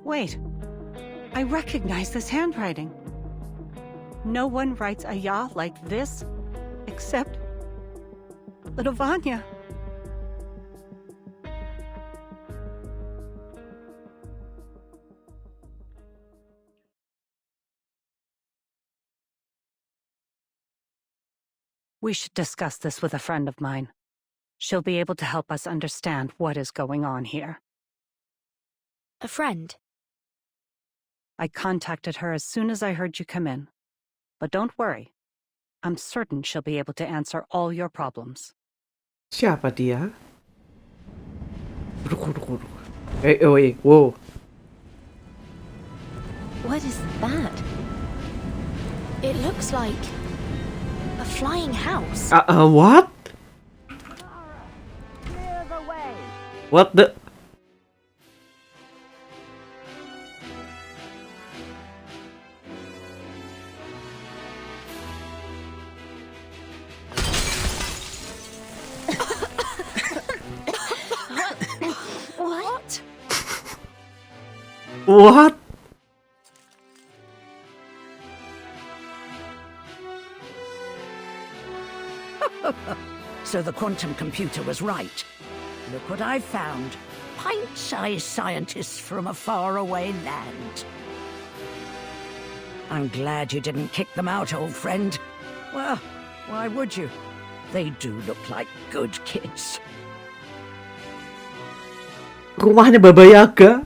Speaker 22: Wait. I recognize this handwriting. No one writes a ya like this, except little Vanya. We should discuss this with a friend of mine. She'll be able to help us understand what is going on here.
Speaker 11: A friend?
Speaker 22: I contacted her as soon as I heard you come in. But don't worry. I'm certain she'll be able to answer all your problems.
Speaker 1: Siapa dia? Wait, whoa.
Speaker 4: What is that?
Speaker 11: It looks like a flying house.
Speaker 1: What?
Speaker 22: Clear the way.
Speaker 1: What the?
Speaker 4: What?
Speaker 1: What?
Speaker 13: So the quantum computer was right. Look what I found. Pint-sized scientists from a faraway land. I'm glad you didn't kick them out, old friend. Well, why would you? They do look like good kids.
Speaker 1: Rumahnya Baba Yaga?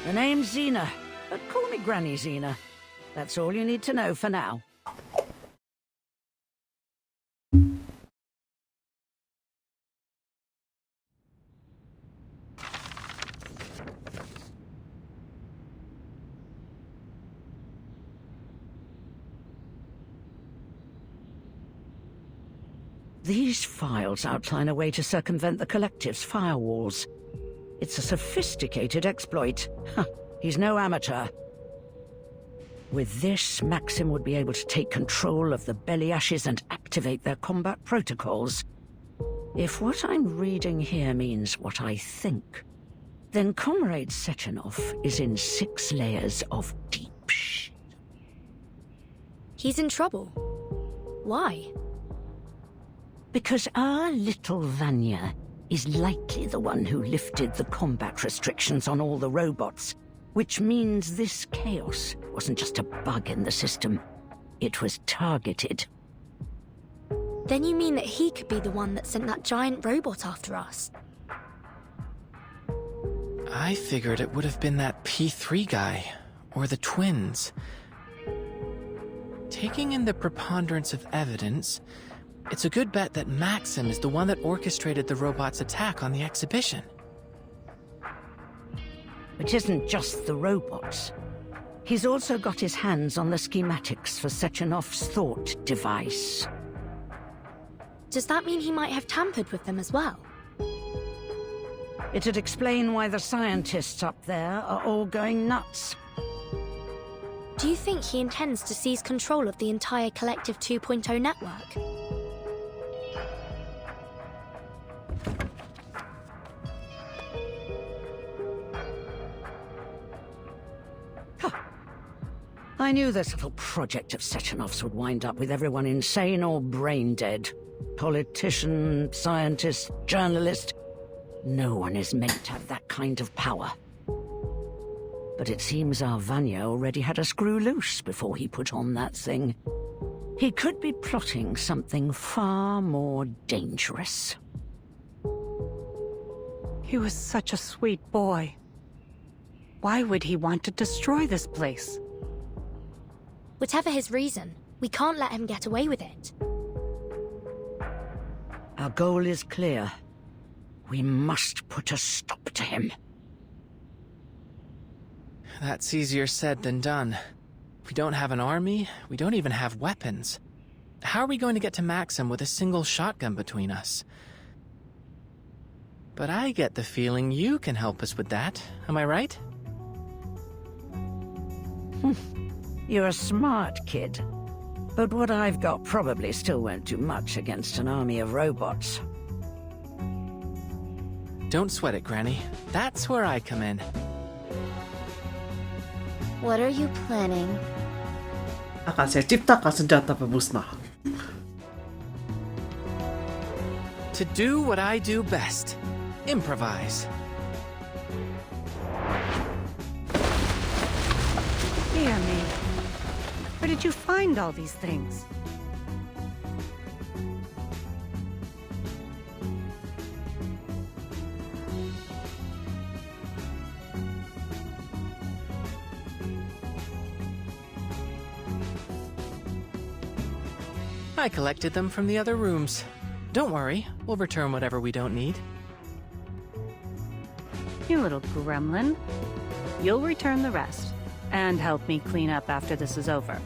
Speaker 13: The name's Xena, but call me Granny Xena. That's all you need to know for now. These files outline a way to circumvent the Collective's firewalls. It's a sophisticated exploit. He's no amateur. With this, Maxim would be able to take control of the belly ashes and activate their combat protocols. If what I'm reading here means what I think, then Comrade Sechenov is in 6 layers of deep shit.
Speaker 11: He's in trouble. Why?
Speaker 13: Because our little Vanya is likely the one who lifted the combat restrictions on all the robots, which means this chaos wasn't just a bug in the system. It was targeted.
Speaker 11: Then you mean that he could be the one that sent that giant robot after us?
Speaker 9: I figured it would have been that P3 guy, or the twins. Taking in the preponderance of evidence, it's a good bet that Maxim is the one that orchestrated the robot's attack on the exhibition.
Speaker 13: It isn't just the robots. He's also got his hands on the schematics for Sechenov's thought device.
Speaker 11: Does that mean he might have tampered with them as well?
Speaker 13: It'd explain why the scientists up there are all going nuts.
Speaker 11: Do you think he intends to seize control of the entire Collective 2.0 network?
Speaker 13: I knew this little project of Sechenov's would wind up with everyone insane or brain dead. Politician, scientist, journalist. No one is meant to have that kind of power. But it seems our Vanya already had a screw loose before he put on that thing. He could be plotting something far more dangerous.
Speaker 22: He was such a sweet boy. Why would he want to destroy this place?
Speaker 11: Whatever his reason, We can't let him get away with it.
Speaker 13: Our goal is clear. We must put a stop to him.
Speaker 9: That's easier said than done. We don't have an army, we don't even have weapons. How are we going to get to Maxim with a single shotgun between us? But I get the feeling you can help us with that, am I right?
Speaker 13: You're a smart kid. But what I've got probably still won't do much against an army of robots.
Speaker 9: Don't sweat it, Granny. That's where I come in.
Speaker 4: What are you planning?
Speaker 1: Akan saya ciptakan senjata pemusnah.
Speaker 9: To do what I do best. Improvise.
Speaker 22: Dear me. Where did you find all these things?
Speaker 9: I collected them from the other rooms. Don't worry, we'll return whatever we don't need.
Speaker 22: You little gremlin. You'll return the rest, and help me clean up after this is over.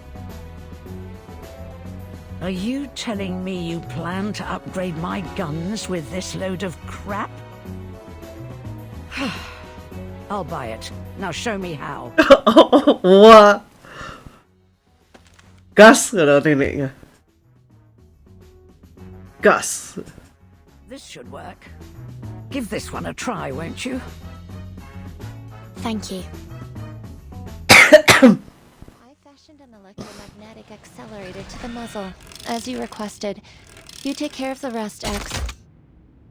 Speaker 13: Are you telling me you plan to upgrade my guns with this load of crap? I'll buy it. Now show me how.
Speaker 1: Wah. Gas kata neneknya. Gas.
Speaker 13: This should work. Give this one a try, won't you?
Speaker 11: Thank you.
Speaker 4: I fashioned an electromagnetic accelerator to the muzzle, as you requested. You take care of the rest, X.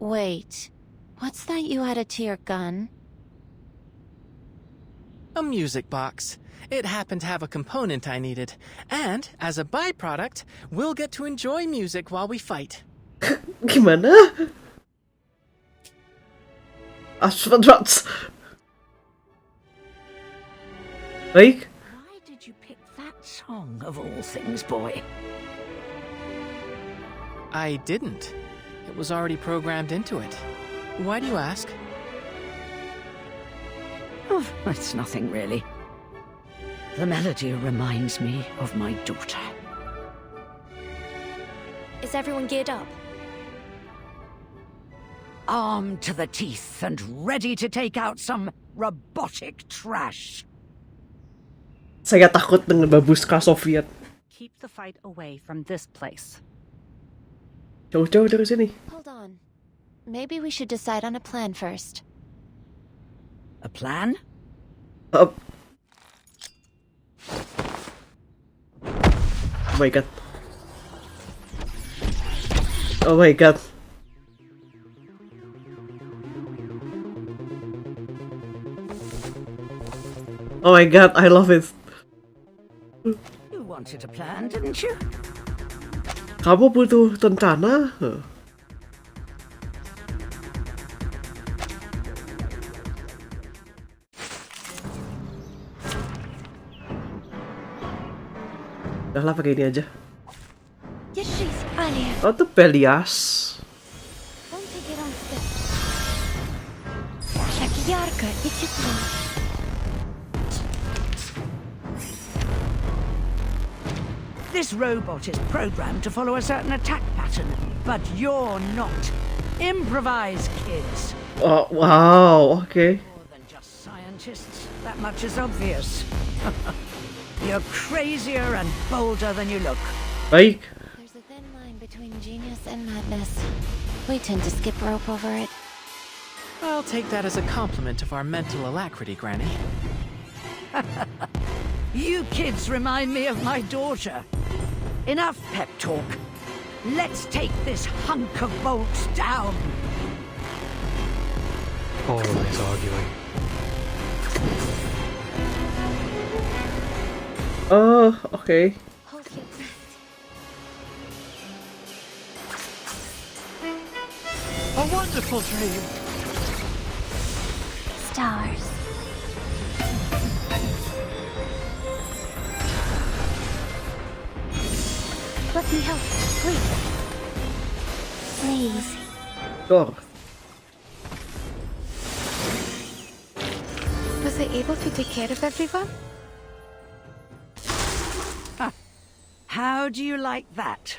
Speaker 4: Wait, what's that you added to your gun?
Speaker 9: A music box. It happened to have a component I needed. And, as a byproduct, we'll get to enjoy music while we fight.
Speaker 1: Gimana? Asphadrats. Baik.
Speaker 13: Why did you pick that song of all things, boy?
Speaker 9: I didn't. It was already programmed into it. Why do you ask?
Speaker 13: Oh, it's nothing really. The melody reminds me of my daughter.
Speaker 11: Is everyone geared up?
Speaker 13: Armed to the teeth and ready to take out some robotic trash.
Speaker 1: Saya takut dengan babuska Soviet.
Speaker 22: Keep the fight away from this place.
Speaker 1: Jauh-jauh dari sini.
Speaker 4: Hold on. Maybe we should decide on a plan first.
Speaker 13: A plan?
Speaker 1: Oh my god. Oh my god. Oh my god, I love it.
Speaker 13: You wanted a plan, didn't you?
Speaker 1: Kamu butuh rencana? Udahlah pakai ini aja. Oh tuh Pelias.
Speaker 13: This robot is programmed to follow a certain attack pattern, but you're not. Improvise, kids.
Speaker 1: Oh wow, okay.
Speaker 13: More than just scientists, that much is obvious. You're crazier and bolder than you look.
Speaker 1: Baik.
Speaker 4: There's a thin line between genius and madness. We tend to skip rope over it.
Speaker 9: I'll take that as a compliment of our mental alacrity, Granny.
Speaker 13: You kids remind me of my daughter. Enough pep talk. Let's take this hunk of bolts down.
Speaker 18: Always arguing.
Speaker 1: Oh, okay.
Speaker 4: Hold your breath.
Speaker 9: A wonderful dream.
Speaker 4: Stars.
Speaker 11: Let me help, please. Please.
Speaker 1: Door.
Speaker 11: Was I able to take care of everyone?
Speaker 13: How do you like that?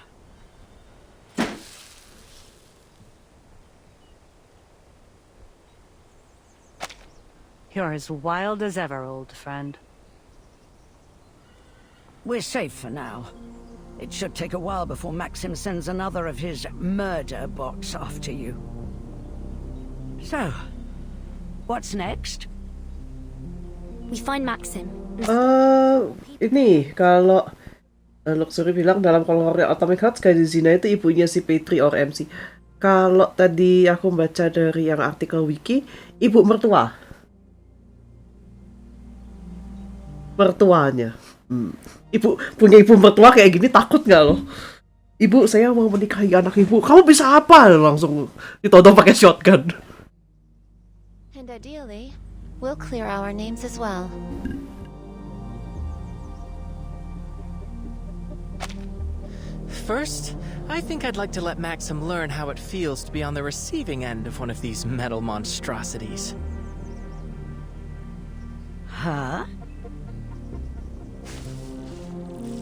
Speaker 22: You're as wild as ever, old friend.
Speaker 13: We're safe for now. It should take a while before Maxim sends another of his murder bots after you. So, what's next?
Speaker 11: We find Maxim.
Speaker 1: Ini kalau Luxury bilang dalam kolornya Atomic Hearts, Zina itu ibunya si Petri or MC. Kalau tadi aku baca dari yang artikel wiki, ibu mertuanya. Punya ibu mertua kayak gini takut nggak lo? Ibu, saya mau menikahi anak ibu. Kamu bisa apa? Langsung ditodong pakai shotgun.
Speaker 4: And ideally, we'll clear our names as well.
Speaker 9: First, I think I'd like to let Maxim learn how it feels to be on the receiving end of one of these metal monstrosities.
Speaker 13: Huh?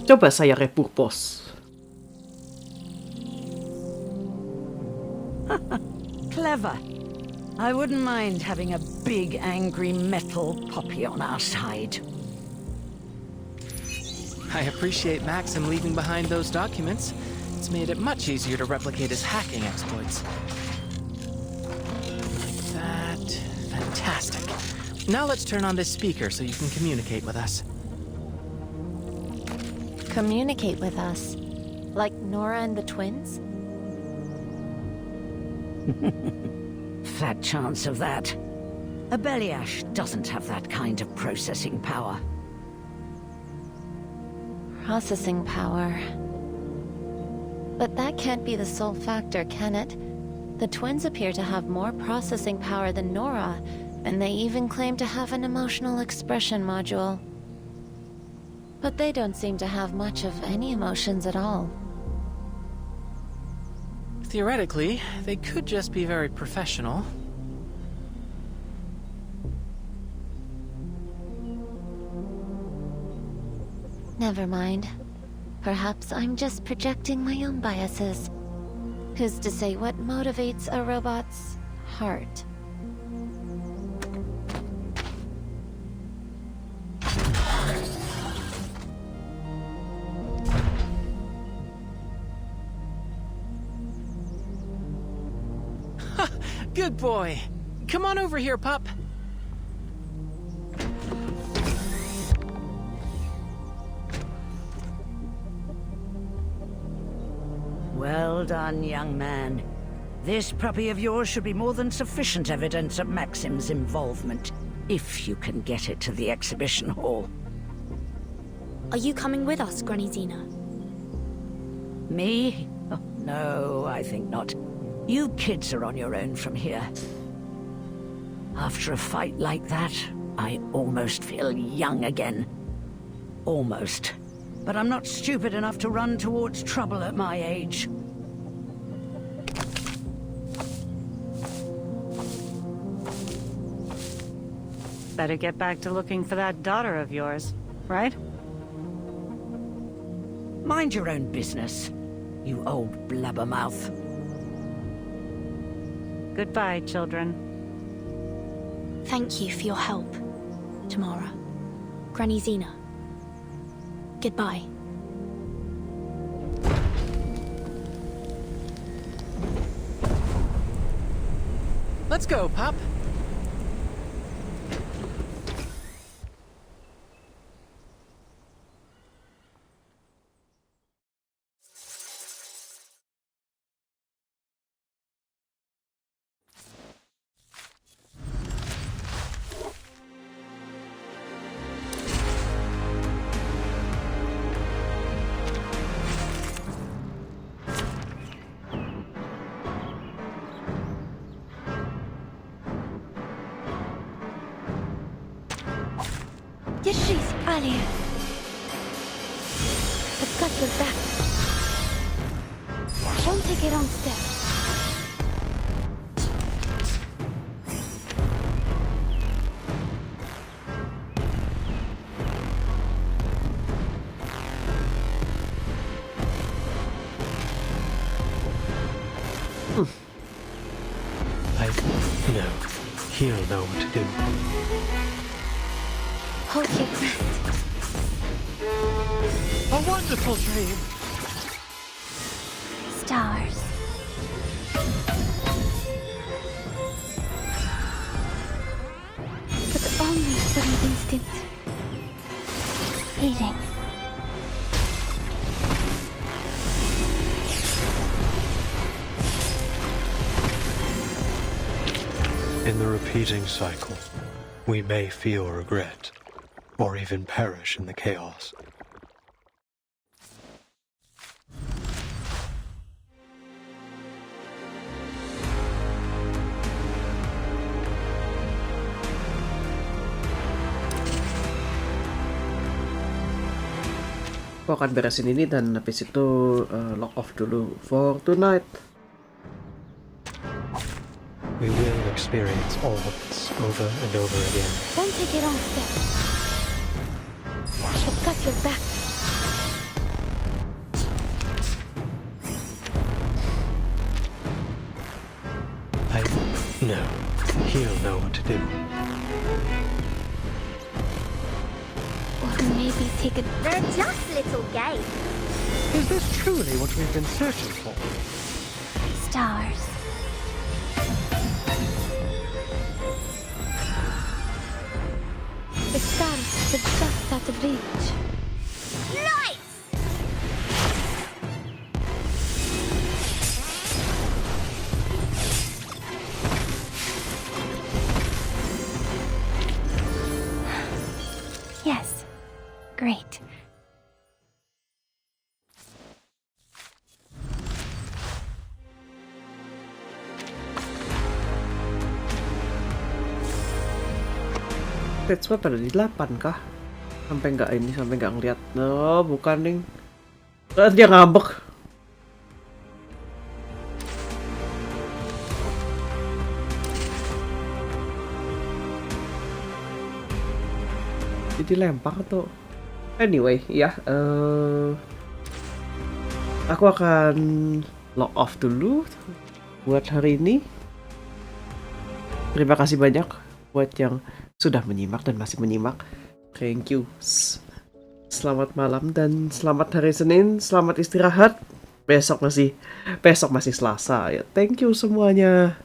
Speaker 1: Coba saya repurpose.
Speaker 13: Clever. I wouldn't mind having a big angry metal poppy on our side.
Speaker 9: I appreciate Maxim leaving behind those documents. It's made it much easier to replicate his hacking exploits. Like that. Fantastic. Now let's turn on this speaker so you can communicate with us.
Speaker 4: Communicate with us? Like Nora and the twins?
Speaker 13: Fat chance of that. A Beliash doesn't have that kind of processing power.
Speaker 4: Processing power. But that can't be the sole factor, can it? The twins appear to have more processing power than Nora, and they even claim to have an emotional expression module. But they don't seem to have much of any emotions at all.
Speaker 9: Theoretically, they could just be very professional.
Speaker 4: Never mind. Perhaps I'm just projecting my own biases. Who's to say what motivates a robot's heart?
Speaker 9: Good boy. Come on over here, pup.
Speaker 13: Well done, young man. This puppy of yours should be more than sufficient evidence of Maxim's involvement, if you can get it to the exhibition hall.
Speaker 11: Are you coming with us, Granny Zena?
Speaker 13: Me? Oh, no, I think not. You kids are on your own from here. After a fight like that, I almost feel young again. Almost. But I'm not stupid enough to run towards trouble at my age.
Speaker 22: Better get back to looking for that daughter of yours, right?
Speaker 13: Mind your own business, you old blabbermouth.
Speaker 22: Goodbye, children.
Speaker 11: Thank you for your help, Tamara. Granny Zena. Goodbye.
Speaker 9: Let's go, pup.
Speaker 11: Alien. I've got your back.
Speaker 3: take it on step.
Speaker 18: No. He'll know what to do.
Speaker 3: Hold your breath.
Speaker 18: A wonderful dream!
Speaker 3: Stars. But only for an instant. Fading.
Speaker 18: In the repeating cycle, we may feel regret, or even perish in the chaos.
Speaker 1: Aku akan beresin ini dan habis itu log off dulu for tonight.
Speaker 18: We will experience all of this over and over again.
Speaker 3: Don't take it on step. I've got your back.
Speaker 18: No. He'll know what to do.
Speaker 3: Or maybe take a...
Speaker 5: They're just little games.
Speaker 18: Is this truly what we've been searching for?
Speaker 3: Stars. The stars are just out of reach.
Speaker 5: Nice!
Speaker 3: Yes. Great.
Speaker 1: That's what pada di 8 kah? Sampai nggak ini, sampai nggak ngeliat. No, bukan nih. Dia ngambek. Jadi lempar tuh. Anyway, ya. Aku akan log off dulu buat hari ini. Terima kasih banyak buat yang sudah menyimak dan masih menyimak. Thank you. Selamat malam dan selamat hari Senin. Selamat istirahat. Besok masih Selasa ya. Thank you semuanya.